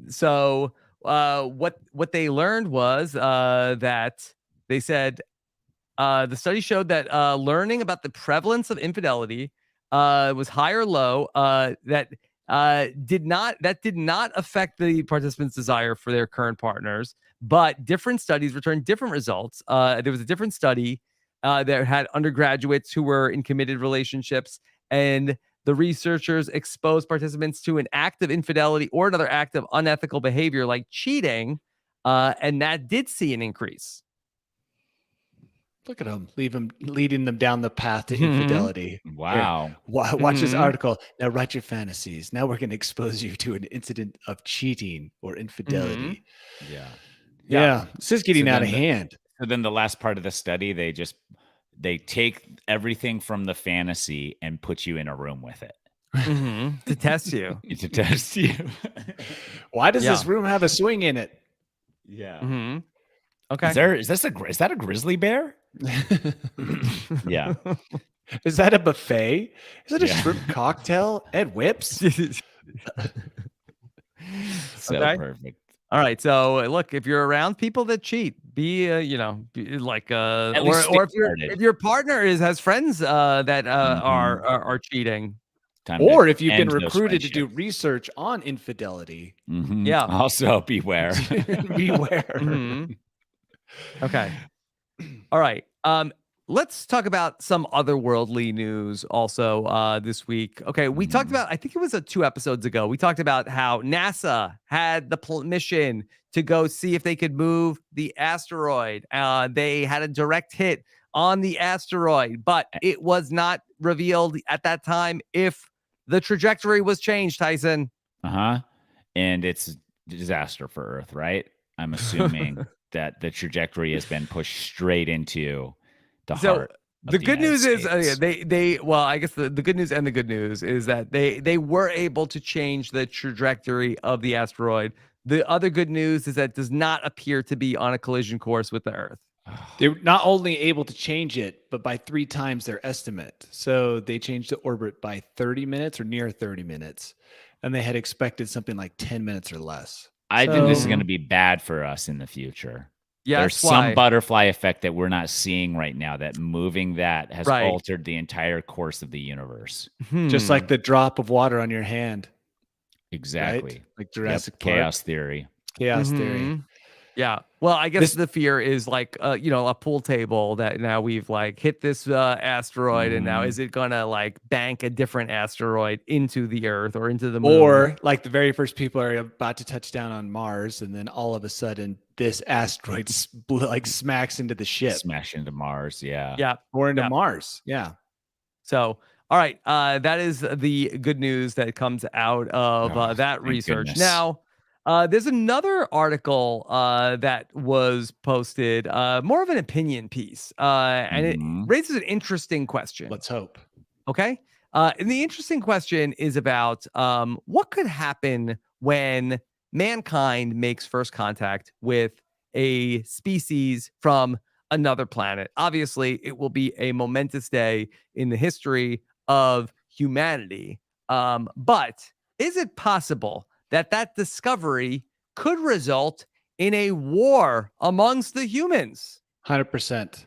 So what they learned was that they said the study showed that learning about the prevalence of infidelity was high or low. That did not affect the participants' desire for their current partners, but different studies returned different results. There was a different study that had undergraduates who were in committed relationships, and the researchers exposed participants to an act of infidelity or another act of unethical behavior like cheating, and that did see an increase. Look at them, leading them down the path to Mhm. infidelity. Wow. Watch this Mhm. article. Now write your fantasies. Now we're going to expose you to an incident of cheating or infidelity. Yeah. Yeah, this is getting So out then of hand. So then the last part of the study, they take everything from the fantasy and put you in a room with it To test you. to test you. Why does Yeah. this room have a swing in it? Yeah. Mm-hmm. Okay. Is that a grizzly bear? Yeah. Is that a buffet? Is it a Yeah. shrimp cocktail? Ed Whips? So Okay. perfect. All right. So look, if you're around people that cheat, be like At or least if your partner has friends that are cheating. Time Or to if you've been end those recruited to do friendships. research on infidelity, Yeah. Also, beware. beware. Mhm. Okay. All right. Let's talk about some otherworldly news also this week. Okay, we talked about, I think it was 2 episodes ago, we talked about how NASA had the mission to go see if they could move the asteroid. They had a direct hit on the asteroid, but it was not revealed at that time if the trajectory was changed, Tyson. Uh-huh. And it's a disaster for Earth, right? I'm assuming that the trajectory has been pushed straight into the heart. The good news is I guess the good news and the good news is that they were able to change the trajectory of the asteroid. The other good news is that it does not appear to be on a collision course with the Earth. They're not only able to change it, but by 3 times their estimate. So they changed the orbit by 30 minutes or near 30 minutes. And they had expected something like 10 minutes or less. I think this is So- going to be bad for us in the future. Yeah, There's that's why. some butterfly effect that we're not seeing right now, that moving that has Right. altered the entire course of the universe. Just like the drop of water on your hand. Exactly. Right? Like Jurassic Park. Chaos theory. Chaos theory. Mhm. Yeah. Well, I guess the fear is like a pool table that now we've like hit this asteroid, and now is it gonna like bank a different asteroid into the Earth or into the moon? Or like the very first people are about to touch down on Mars, and then all of a sudden this asteroid smacks into the ship Smash into Mars. Yeah. yeah. or into Yeah. Mars. Yeah. So, all right, that is the good news that comes out of Oh, that thank research. goodness. Now, there's another article that was posted, more of an opinion piece, and it Mhm. raises an interesting question. Let's hope. Okay. And the interesting question is about what could happen when mankind makes first contact with a species from another planet. Obviously, it will be a momentous day in the history of humanity. But is it possible that that discovery could result in a war amongst the humans? 100%.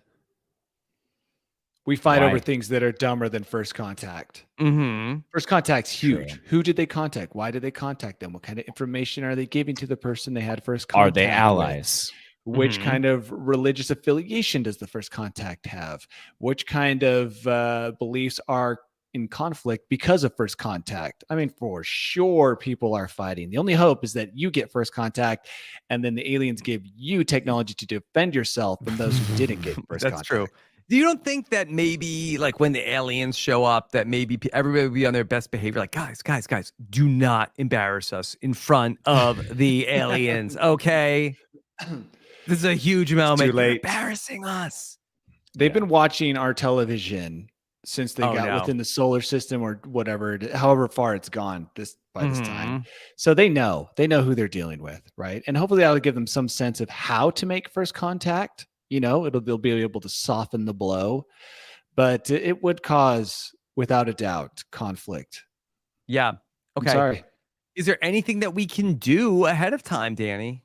We fight over Why? things that are dumber than first contact. Mm-hmm. First contact's huge. True. Who did they contact? Why did they contact them? What kind of information are they giving to the person they had first Are contact they with? allies? Which Mhm. kind of religious affiliation does the first contact have? Which kind of beliefs are in conflict because of first contact? I mean, for sure, people are fighting. The only hope is that you get first contact, and then the aliens give you technology to defend yourself from those who didn't get first That's contact. true. Do you don't think that maybe like when the aliens show up, that maybe everybody will be on their best behavior? Like, guys, do not embarrass us in front of the aliens. Okay. This is a huge moment. You're late. embarrassing us. They've been watching our television since they Oh, got no. within the solar system or whatever, however far it's gone by this time. Mhm. So they know who they're dealing with, right? And hopefully that'll give them some sense of how to make first contact. You know, they'll be able to soften the blow, but it would cause, without a doubt, conflict. Yeah. I'm Okay. sorry. Is there anything that we can do ahead of time, Danny?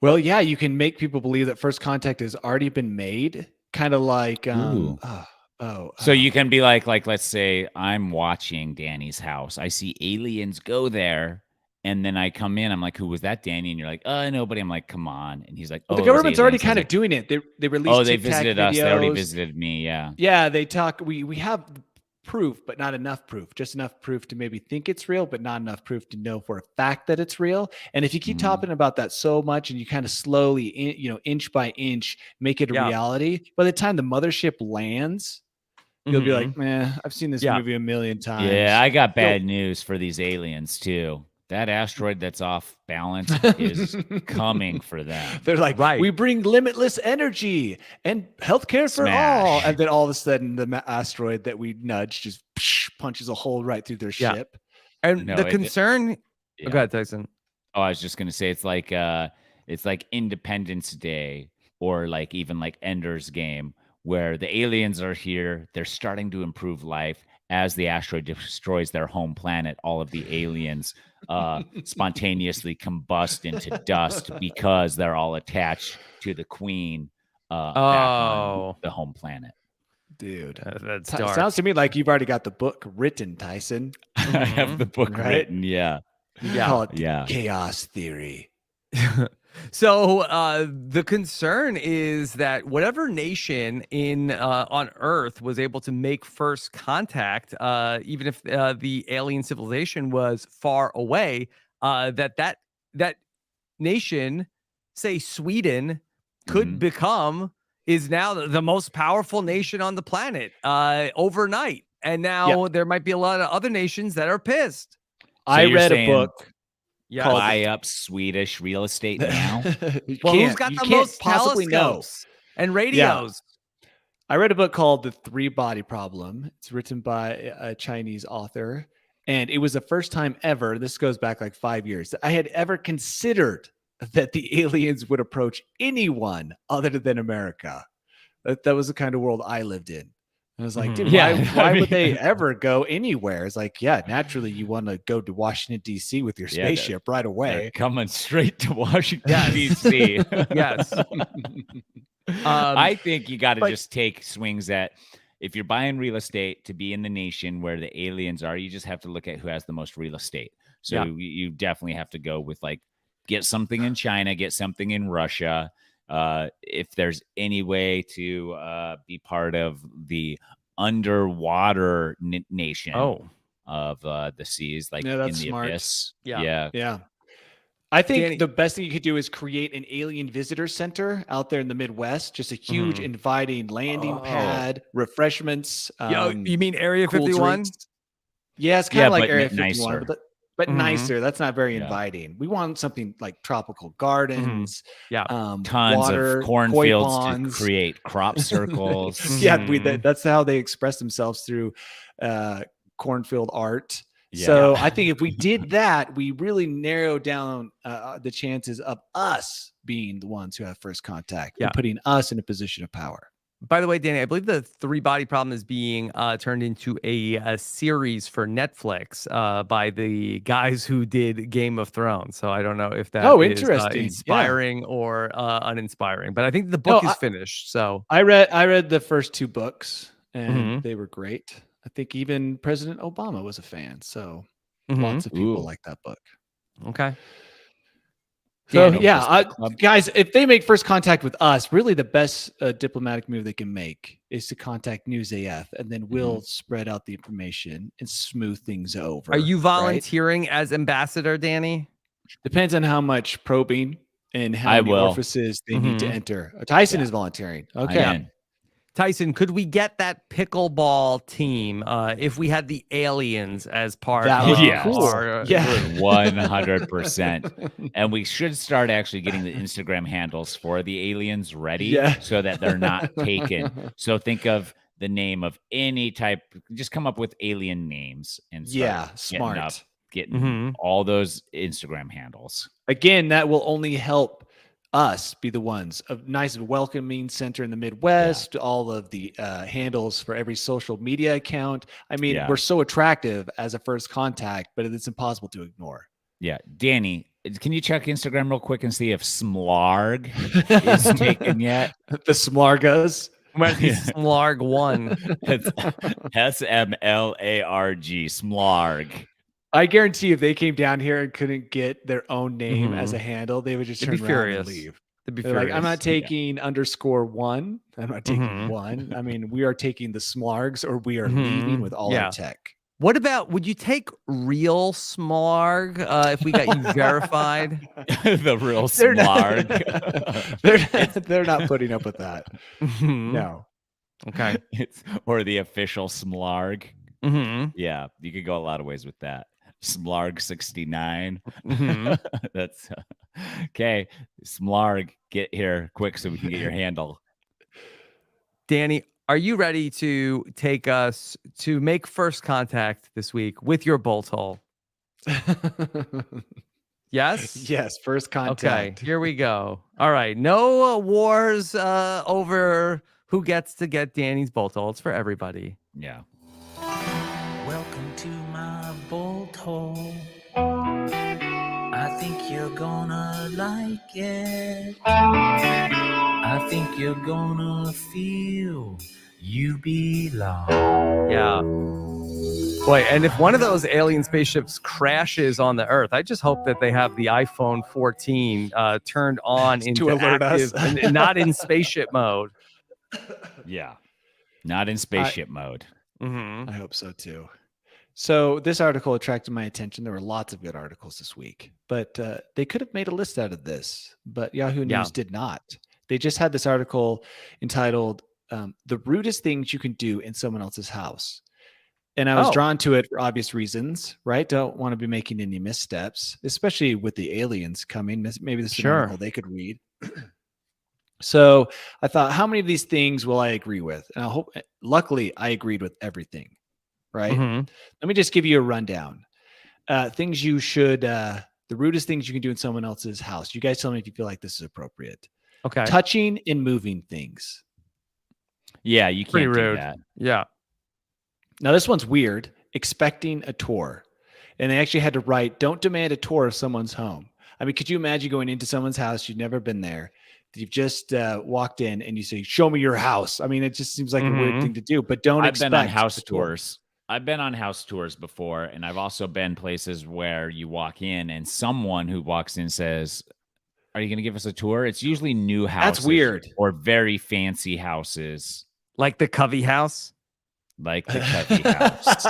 Well, yeah, you can make people believe that first contact has already been made, kind of like Ooh. so You can be like let's say I'm watching Danny's house. I see aliens go there, and then I come in. I'm like, "Who was that, Danny?" And you're like, nobody." I'm like, "Come on!" And he's like, well, "Oh, the those government's already aliens." I was kind of like, doing it. They released "Oh, they Tic Tac visited us. They already videos. visited me." Yeah. Yeah, they talk. We have proof, but not enough proof. Just enough proof to maybe think it's real, but not enough proof to know for a fact that it's real. And if you keep Mhm. talking about that so much, and you kind of slowly, inch by inch, make it a reality, by the time the mothership lands, you'll be like, "Man, I've seen this movie a million times." Yeah, I got bad news for these aliens too. That asteroid that's off balance is coming for them. They're like, Right. "We bring limitless energy and healthcare for all," Smash. and then all of a sudden, the asteroid that we nudged just punches a hole right through their Yeah. ship. And No, the concern. Yeah. Go ahead, Tyson. Oh, I was just gonna say it's like Independence Day or like even like Ender's Game, where the aliens are here, they're starting to improve life. As the asteroid destroys their home planet, all of the aliens spontaneously combust into dust because they're all attached to the queen back on the home planet. Dude, That's dark. sounds to me like you've already got the book written, Tyson. I have the book Right? written. Yeah. Call it Yeah. Chaos Theory. So the concern is that whatever nation on Earth was able to make first contact, even if the alien civilization was far away, that nation, say Sweden, could become is now the most powerful nation on the planet overnight, and now there might be a lot of other nations that are pissed. I read a book. Yeah. Buy up Swedish real estate now. Well, who's got the most telescopes and radios? I read a book called The Three Body Problem. It's written by a Chinese author. And it was the first time ever, this goes back like 5 years, that I had ever considered that the aliens would approach anyone other than America. That was the kind of world I lived in. I was like, dude, why would they ever go anywhere? It's like, yeah, naturally you want to go to Washington, D.C. with your spaceship right away. Coming straight to Washington, D.C. Yes. I think you got to just take swings at, if you're buying real estate to be in the nation where the aliens are, you just have to look at who has the most real estate. So you definitely have to go with like, get something in China, get something in Russia. If there's any way to be part of the underwater nation of the seas, like in the abyss. Yeah. I think the best thing you could do is create an alien visitor center out there in the Midwest, just a huge inviting landing pad, refreshments. You mean Area cool 51? drinks. Yeah, it's kind of like Area 51. Nicer. But but nicer. That's not very Yeah. inviting. We want something like tropical gardens, Tons water, of koi cornfields to ponds. create crop circles. Yeah, that's how they express themselves through cornfield art. Yeah. So I think if we did that, we really narrow down the chances of us being the ones who have first contact and putting us in a position of power. By the way, Danny, I believe the 3-body problem is being turned into a series for Netflix by the guys who did Game of Thrones. So I don't know if that is interesting. inspiring or uninspiring, but I think the book is finished. So I read the first 2 books and they were great. I think even President Obama was a fan. So lots of people like that book. Okay. So guys, if they make first contact with us, really the best diplomatic move they can make is to contact News AF, and then we'll spread out the information and smooth things over. Are you volunteering as ambassador, Danny? Depends on how much probing and how many orifices they need to enter. Tyson is volunteering. Okay. Tyson, could we get that pickleball team if we had the aliens as part of our 100%. And we should start actually getting the Instagram handles for the aliens ready so that they're not taken. So think of the name of any type, just come up with alien names and start getting all those Instagram handles. Again, that will only help us be the ones of nice welcoming center in the Midwest, all of the handles for every social media account. I mean, we're so attractive as a first contact, but it's impossible to ignore. Yeah. Danny, can you check Instagram real quick and see if Smlarg is taken yet? The Smlargas. Smlarg 1. It's SMLARG, Smlarg. I guarantee if they came down here and couldn't get their own name as a handle, they would just turn around and leave. They're like, I'm not taking _1. I'm not taking 1. I mean, we are taking the Smlargs, or we are leaving with all our tech. What about, would you take real Smlarg if we got you verified? The real Smlarg. They're not putting up with that. No. Okay. Or the official Smlarg. Yeah, you could go a lot of ways with that. Smlarg 69. That's okay. Smlarg, get here quick so we can get your handle. Danny, are you ready to take us to make first contact this week with your bolt hole? Yes? Yes, first contact. Okay, here we go. All right, no wars over who gets to get Danny's bolt hole. It's for everybody. Yeah. Welcome to my bolt hole. I think you're gonna like it. I think you're gonna feel you belong. Yeah. Boy, and if one of those alien spaceships crashes on the Earth, I just hope that they have the iPhone 14 turned on into active, and not in spaceship mode. Yeah. Not in spaceship mode. I hope so too. So this article attracted my attention. There were lots of good articles this week, but they could have made a list out of this, but Yahoo News did not. They just had this article entitled "The Rudest Things You Can Do in Someone Else's House." And I was drawn to it for obvious reasons, right? Don't want to be making any missteps, especially with the aliens coming. Maybe this is an article they could read. So I thought, how many of these things will I agree with? And I hope, luckily, I agreed with everything, right? Let me just give you a rundown. Things you should, the rudest things you can do in someone else's house. You guys tell me if you feel like this is appropriate. Okay. Touching and moving things. Yeah, you can't do that. Yeah. Now, this one's weird. Expecting a tour. And they actually had to write, don't demand a tour of someone's home. I mean, could you imagine going into someone's house? You've never been there. You've just walked in and you say, show me your house. I mean, it just seems like a weird thing to do, but I've been on house tours. I've been on house tours before, and I've also been places where you walk in and someone who walks in says, are you going to give us a tour? It's usually new houses. That's weird. Or very fancy houses. Like the Covey house? Like the Covey house.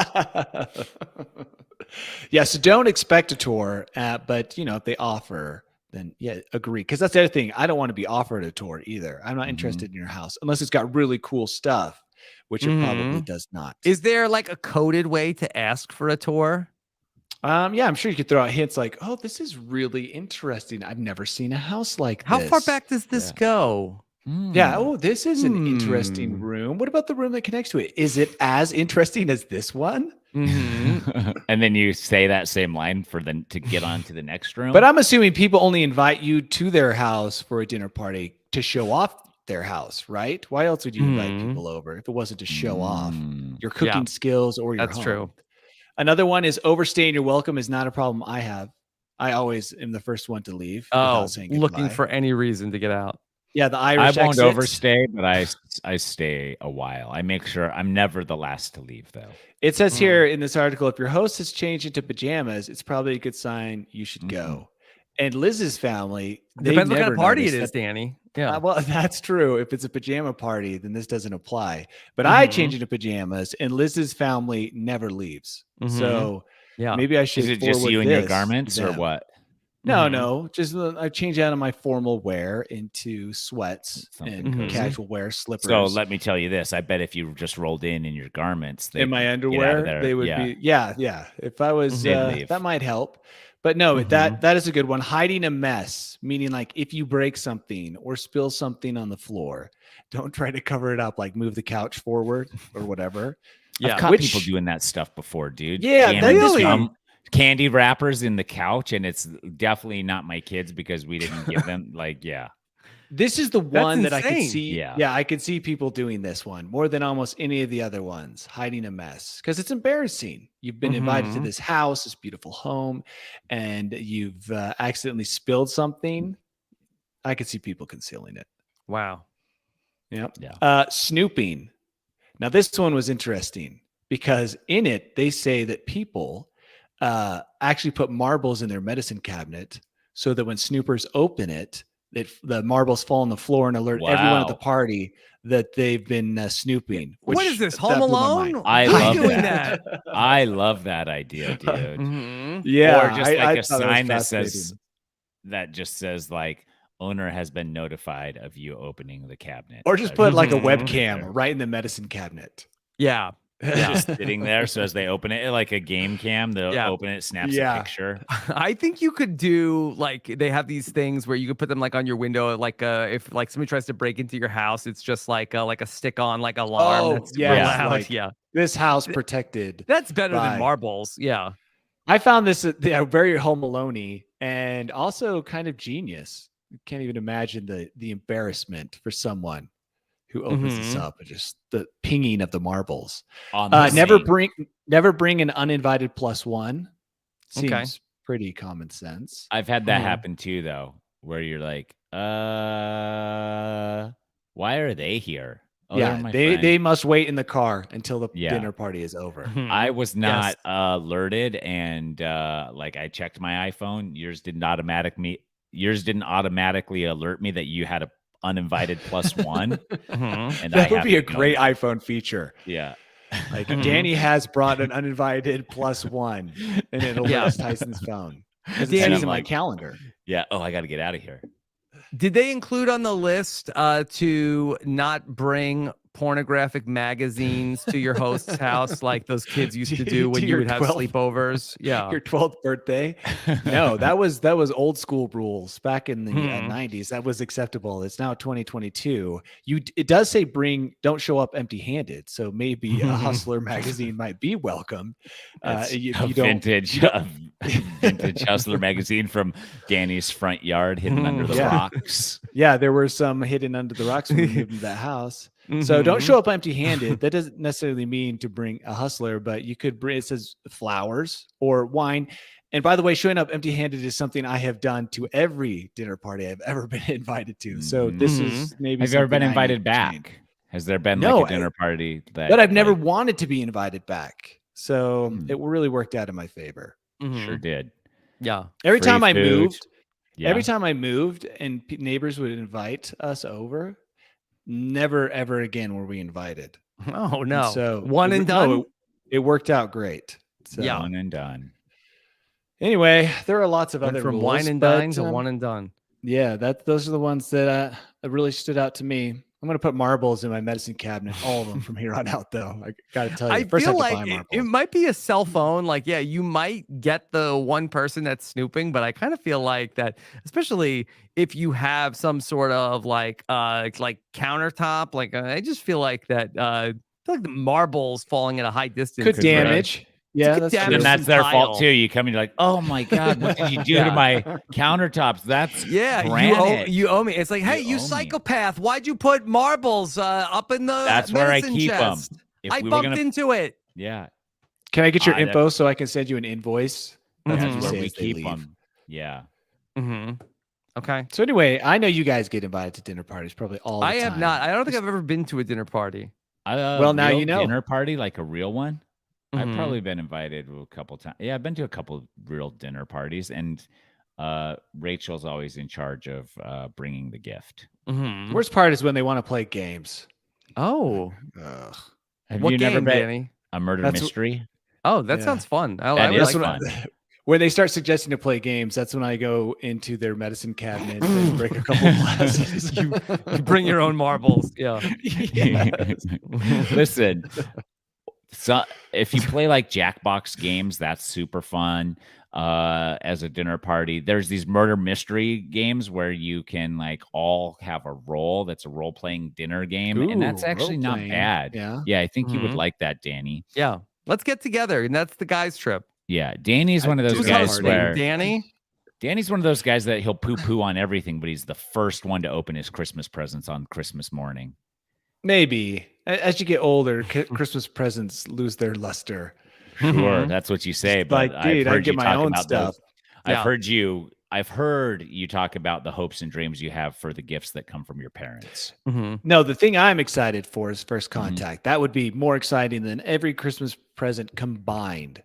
Yeah, so don't expect a tour, but, if they offer, then agree. Because that's the other thing. I don't want to be offered a tour either. I'm not interested in your house unless it's got really cool stuff, which it probably does not. Is there like a coded way to ask for a tour? Yeah, I'm sure you could throw out hints like, "Oh, this is really interesting. I've never seen a house like How this." far back does this go? Yeah. Oh, this is an interesting Hmm. room. What about the room that connects to it? Is it as interesting as this one? And then you say that same line for them to get on to the next room. But I'm assuming people only invite you to their house for a dinner party to show off their house, right? Why else would you invite people over if it wasn't to show off your cooking skills or your That's home? true. Another one is overstaying your welcome is not a problem I have. I always am the first one to leave without saying goodbye. Looking for any reason to get out. Yeah, the Irish I won't exit. overstay, but I stay a while. I make sure I'm never the last to leave, though. It says here in this article, if your host has changed into pajamas, it's probably a good sign you should go. And Liz's family, Depends what kind of party it is, Danny. Yeah. Well, that's true. If it's a pajama party, then this doesn't apply. But I change into pajamas, and Liz's family never leaves. So maybe I should. Is it just you in your garments or what? No. Just I change out of my formal wear into sweats and casual wear, slippers. So let me tell you this: I bet if you just rolled in your garments, in my underwear, they would be. Yeah. If I was, that might help. But no, that is a good one. Hiding a mess, meaning like if you break something or spill something on the floor, don't try to cover it up, like move the couch forward or whatever. I've caught people doing that stuff before, dude. Yeah, candy wrappers in the couch, and it's definitely not my kids because we didn't give them This is the one that I could insane. see. Yeah, I could see people doing this one more than almost any of the other ones, hiding a mess, because it's embarrassing. You've been invited to this house, this beautiful home, and you've accidentally spilled something. I could see people concealing it. Wow. Yep. Yeah. Snooping. Now, this one was interesting because in it, they say that people actually put marbles in their medicine cabinet so that when snoopers open it, the marbles fall on the floor and alert everyone at the party that they've been snooping. What is this, Home Alone? I love that. I love that idea, dude. Yeah. Or just like a sign that just says like, owner has been notified of you opening the cabinet. Or just put like a webcam right in the medicine cabinet. Yeah. Just sitting there. So as they open it, like a game cam, they'll open it, snaps a picture. I think you could do like they have these things where you could put them like on your window, like if like somebody tries to break into your house, it's just like a stick on like alarm. Oh, that's loud. Like, this house protected. That's better than marbles. Yeah. I found this very Home Alone-y and also kind of genius. You can't even imagine the embarrassment for someone who opens this up and just the pinging of the marbles. Never bring an uninvited +1. Seems pretty common sense. I've had that happen too, though, where you're like, why are they here? Oh, they must wait in the car until the dinner party is over. I was not alerted, and like I checked my iPhone. Yours didn't automatically alert me that you had a uninvited +1. And that would be a great iPhone feature. Yeah. Like Danny has brought an uninvited +1 and it'll list Tyson's phone. Because it's in my calendar. Yeah. Oh, I got to get out of here. Did they include on the list to not bring pornographic magazines to your host's house like those kids used to do when you would have sleepovers? Yeah. Your 12th birthday? No, that was old school rules back in the 90s. That was acceptable. It's now 2022. It does say don't show up empty-handed. So maybe a Hustler magazine might be welcome. Vintage Hustler magazine from Danny's front yard hidden under the rocks. Yeah, there were some hidden under the rocks when we moved into that house. So don't show up empty-handed. That doesn't necessarily mean to bring a Hustler, but you could bring, it says flowers or wine. And by the way, showing up empty-handed is something I have done to every dinner party I've ever been invited to. So this is maybe. Have you ever been invited back? Has there been like a dinner party that I've never wanted to be invited back? So it really worked out in my favor. Sure did. Yeah. Every time I moved and neighbors would invite us over, never ever again were we invited. Oh no! And so one and done. No, it worked out great. So, one and done. Anyway, there are lots of other from rules, wine and dine to one and done. Yeah, those are the ones that really stood out to me. I'm gonna put marbles in my medicine cabinet, all of them from here on out. Though I gotta tell you, I first I feel have to buy like it marbles. might be a cell phone. Like, yeah, you might get the one person that's snooping, but I kind of feel like that, especially if you have some sort of like countertop. Like, I just feel like that. I feel like the marbles falling at a high distance Could damage. Yeah, could that's damage And then true. that's their tile. fault too. You come and you're like, oh my God, what did you do to my countertops? That's granite. you owe me. It's like, hey, You you owe me. psychopath! Why'd you put marbles up in the That's where I medicine keep them. chest? I bumped into it. Yeah, Can I get your that- info so I can send you an invoice? Mhm. that's what where say we as they keep leave. them. Yeah. Mm-hmm. Okay. So anyway, I know you guys get invited to dinner parties probably all the I time. have not. I don't think I've ever been to a dinner party. Well, now real you know. Dinner party, like a real one. I've Mhm. probably been invited a couple times. Yeah, I've been to a couple real dinner parties, and Rachel's always in charge of bringing the gift. Mhm. Worst part is when they want to play games. Oh, Ugh. Have what you game, never been Danny? a murder That's- mystery? Oh, that Yeah. sounds fun. I That would is like fun. that. When they start suggesting to play games, that's when I go into their medicine cabinet and break a couple glasses. You bring your own marbles. Yeah. Yes. Listen, so if you play like Jackbox games, that's super fun. As a dinner party, there's these murder mystery games where you can like all have a role. That's a role playing dinner game, and that's Ooh, actually not role-playing. bad. Yeah. I think you would Mhm. like that, Danny. Yeah. Let's get together, and that's the guys' trip. Yeah, Danny's one of those Who's guys hosting? where Danny. Danny's one of those guys that he'll poo-poo on everything, but he's the first one to open his Christmas presents on Christmas morning. Maybe. As you get older, Christmas presents lose their luster. Sure, Mhm. that's what you say, It's but like, I've dude, I heard get you my talk own about stuff. those. Yeah. I've heard you talk about the hopes and dreams you have for the gifts that come from your parents. Mhm. No, the thing I'm excited for is first Mm-hmm. contact. That would be more exciting than every Christmas present combined.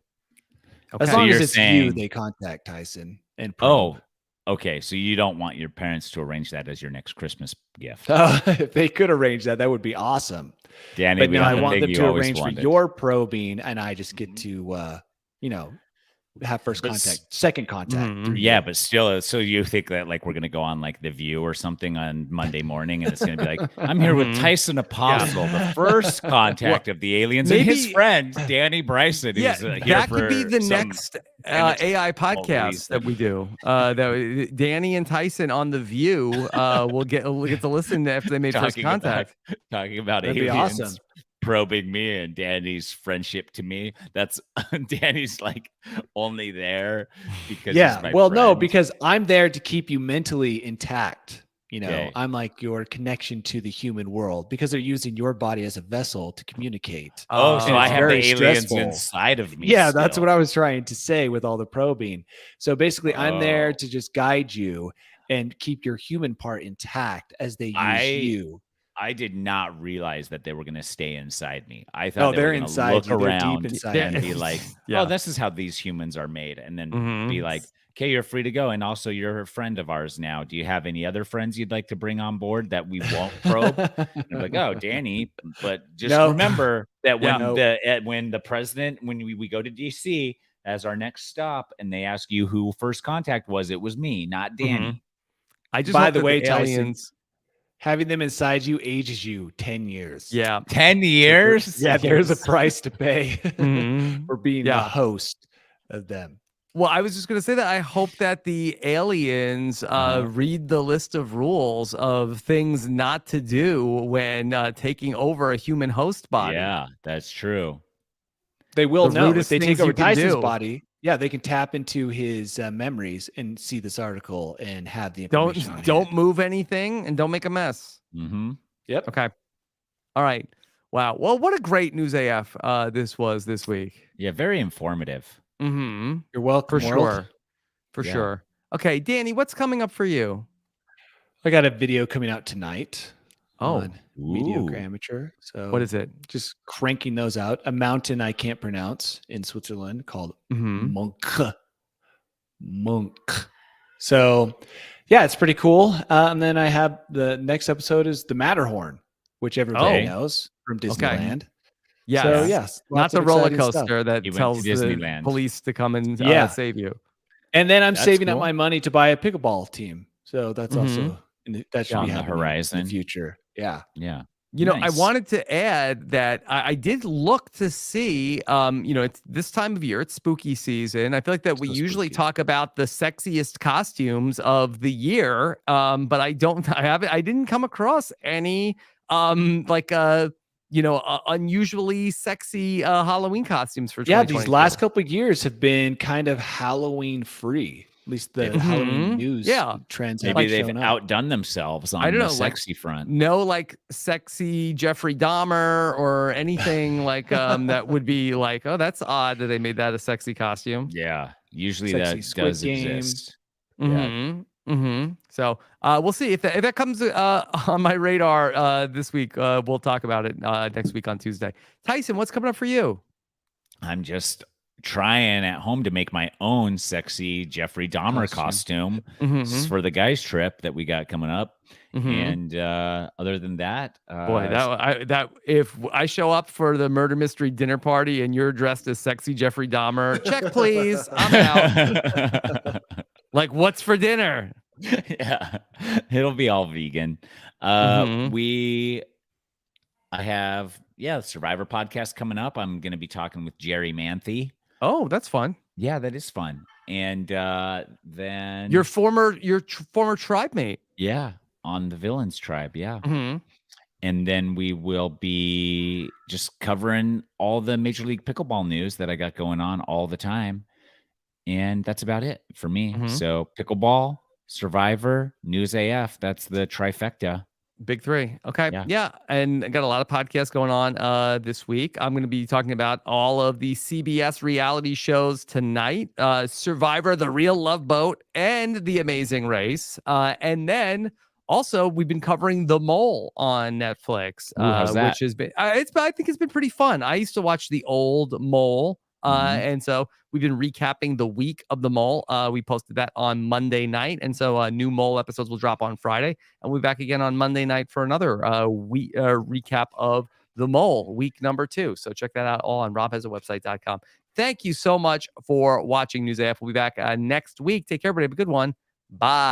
Okay. As So long you're as it's you, saying- they contact Tyson and Oh, probe. okay. So you don't want your parents to arrange that as your next Christmas gift. If they could arrange that, that would be awesome. Danny, But we no, got I the want thing them you to always arrange for wanted. your probing, and I just get Mm-hmm. to, have first But contact, second contact. Mhm. through Yeah, you. but still, so you think that like we're gonna go on like The View or something on Monday morning, and it's gonna be like, I'm here with Mhm. Tyson Apostle, the first contact of the aliens, and his maybe- friend Danny Bryson. Yeah, Who's, here that could be for the some next immaterial AI podcast that reason. we do. That Danny and Tyson on The View will get to listen after they made first Talking about- contact. talking about That'd be aliens awesome. probing me and Danny's friendship to me. That's Danny's like only there because Yeah. he's my Well, no, friend. because I'm there to keep you mentally intact. Okay. I'm like your connection to the human world because they're using your body as a vessel to communicate. oh, so and I it's have the very aliens stressful. inside of me. Yeah, that's still. what I was trying to say with all the probing. So basically, I'm there Oh. to just guide you and keep your human part intact as they use you. I did not realize that they were going to stay inside me. I No, thought they they're were gonna inside look you. They're deep around inside and you. be like, Yeah. "Oh, this is how these humans are made," and then Mhm. be like, "Okay, you're free to go." And also, you're a friend of ours now. Do you have any other friends you'd like to bring on board that we won't probe? And they're like, "Oh, Danny," but just No. remember that when Yeah. when the president, when we go to DC as our next stop, and they ask you who first contact was, it was me, not Danny. Mhm. I just By hope the that way, Tyson, aliens. having them inside you ages you 10 years. Yeah. 10 years? Yeah, there's a price to pay Mhm. for being Yeah. the host of them. Well, I was just going to say that I hope that the aliens read the list of rules of things not to do when taking over a human host body. Yeah, that's true. They will The know if rudest they take things over you can Tyson's do. body. Yeah, they can tap into his memories and see this article and have the Don't information. on don't hand. move anything and don't make a mess. Mm-hmm. Yep. Okay. All right. Wow. Well, what a great news AF this was this week. Yeah, very informative. Mm-hmm. You're welcome. For world. sure. For Yeah. sure. Okay, Danny, what's coming up for you? I got a video coming out tonight. Oh, on Mediocre Ooh. Amateur. So what is it? just cranking those out. A mountain I can't pronounce in Switzerland called Mm-hmm. Monk. So yeah, it's pretty cool. And then I have the next episode is the Matterhorn, which everybody Oh. knows from Okay. Disneyland. Yes. So yes, Not lots the of roller exciting stuff. coaster that You went to tells the Disneyland. police to come and Yeah. save you. And then I'm That's saving up cool. my money to buy a pickleball team. So that's Mhm. also that should On be the happening horizon. in the future. Yeah. Yeah. You know, I Nice. wanted to add that I did look to see, it's this time of year, it's spooky season. I feel like that we So usually spooky. talk about the sexiest costumes of the year, but I didn't come across any, unusually sexy Halloween costumes for Yeah, 2022. these last couple of years have been kind of Halloween free. At least the Halloween news trends have Maybe they've shown up. outdone themselves I on don't the know, like, sexy front. no, like sexy Jeffrey Dahmer or anything like that would be like, oh, that's odd that they made that a sexy costume. Yeah. Usually Sexy that Squid does Game. exist. Yeah. So we'll see if that comes on my radar this week. We'll talk about it next week on Tuesday. Tyson, what's coming up for you? I'm just trying at home to make my own sexy Jeffrey Dahmer costume for the guys trip that we got coming up. And other than that, boy, that if I show up for the murder mystery dinner party and you're dressed as sexy Jeffrey Dahmer, check please, I'm out. Like, what's for dinner? Yeah, it'll be all vegan. I have the Survivor podcast coming up. I'm going to be talking with Jerry Manthe. Oh, that's fun. Yeah, that is fun. And then your former tribe mate. Yeah, on the Villains Tribe. Yeah. And then we will be just covering all the Major League Pickleball news that I got going on all the time. And that's about it for me. So Pickleball, Survivor, News AF. That's the trifecta. Big three. Okay. Yeah. And I got a lot of podcasts going on this week. I'm going to be talking about all of the CBS reality shows tonight. Survivor, The Real Love Boat, and The Amazing Race. And then also we've been covering The Mole on Netflix, which has been, I think it's been pretty fun. I used to watch the old Mole. And so we've been recapping the week of The Mole. We posted that on Monday night. And so new Mole episodes will drop on Friday. And we'll be back again on Monday night for another recap of The Mole, week number 2. So check that out all on robhasawebsite.com. Thank you so much for watching News AF. We'll be back next week. Take care, everybody. Have a good one. Bye.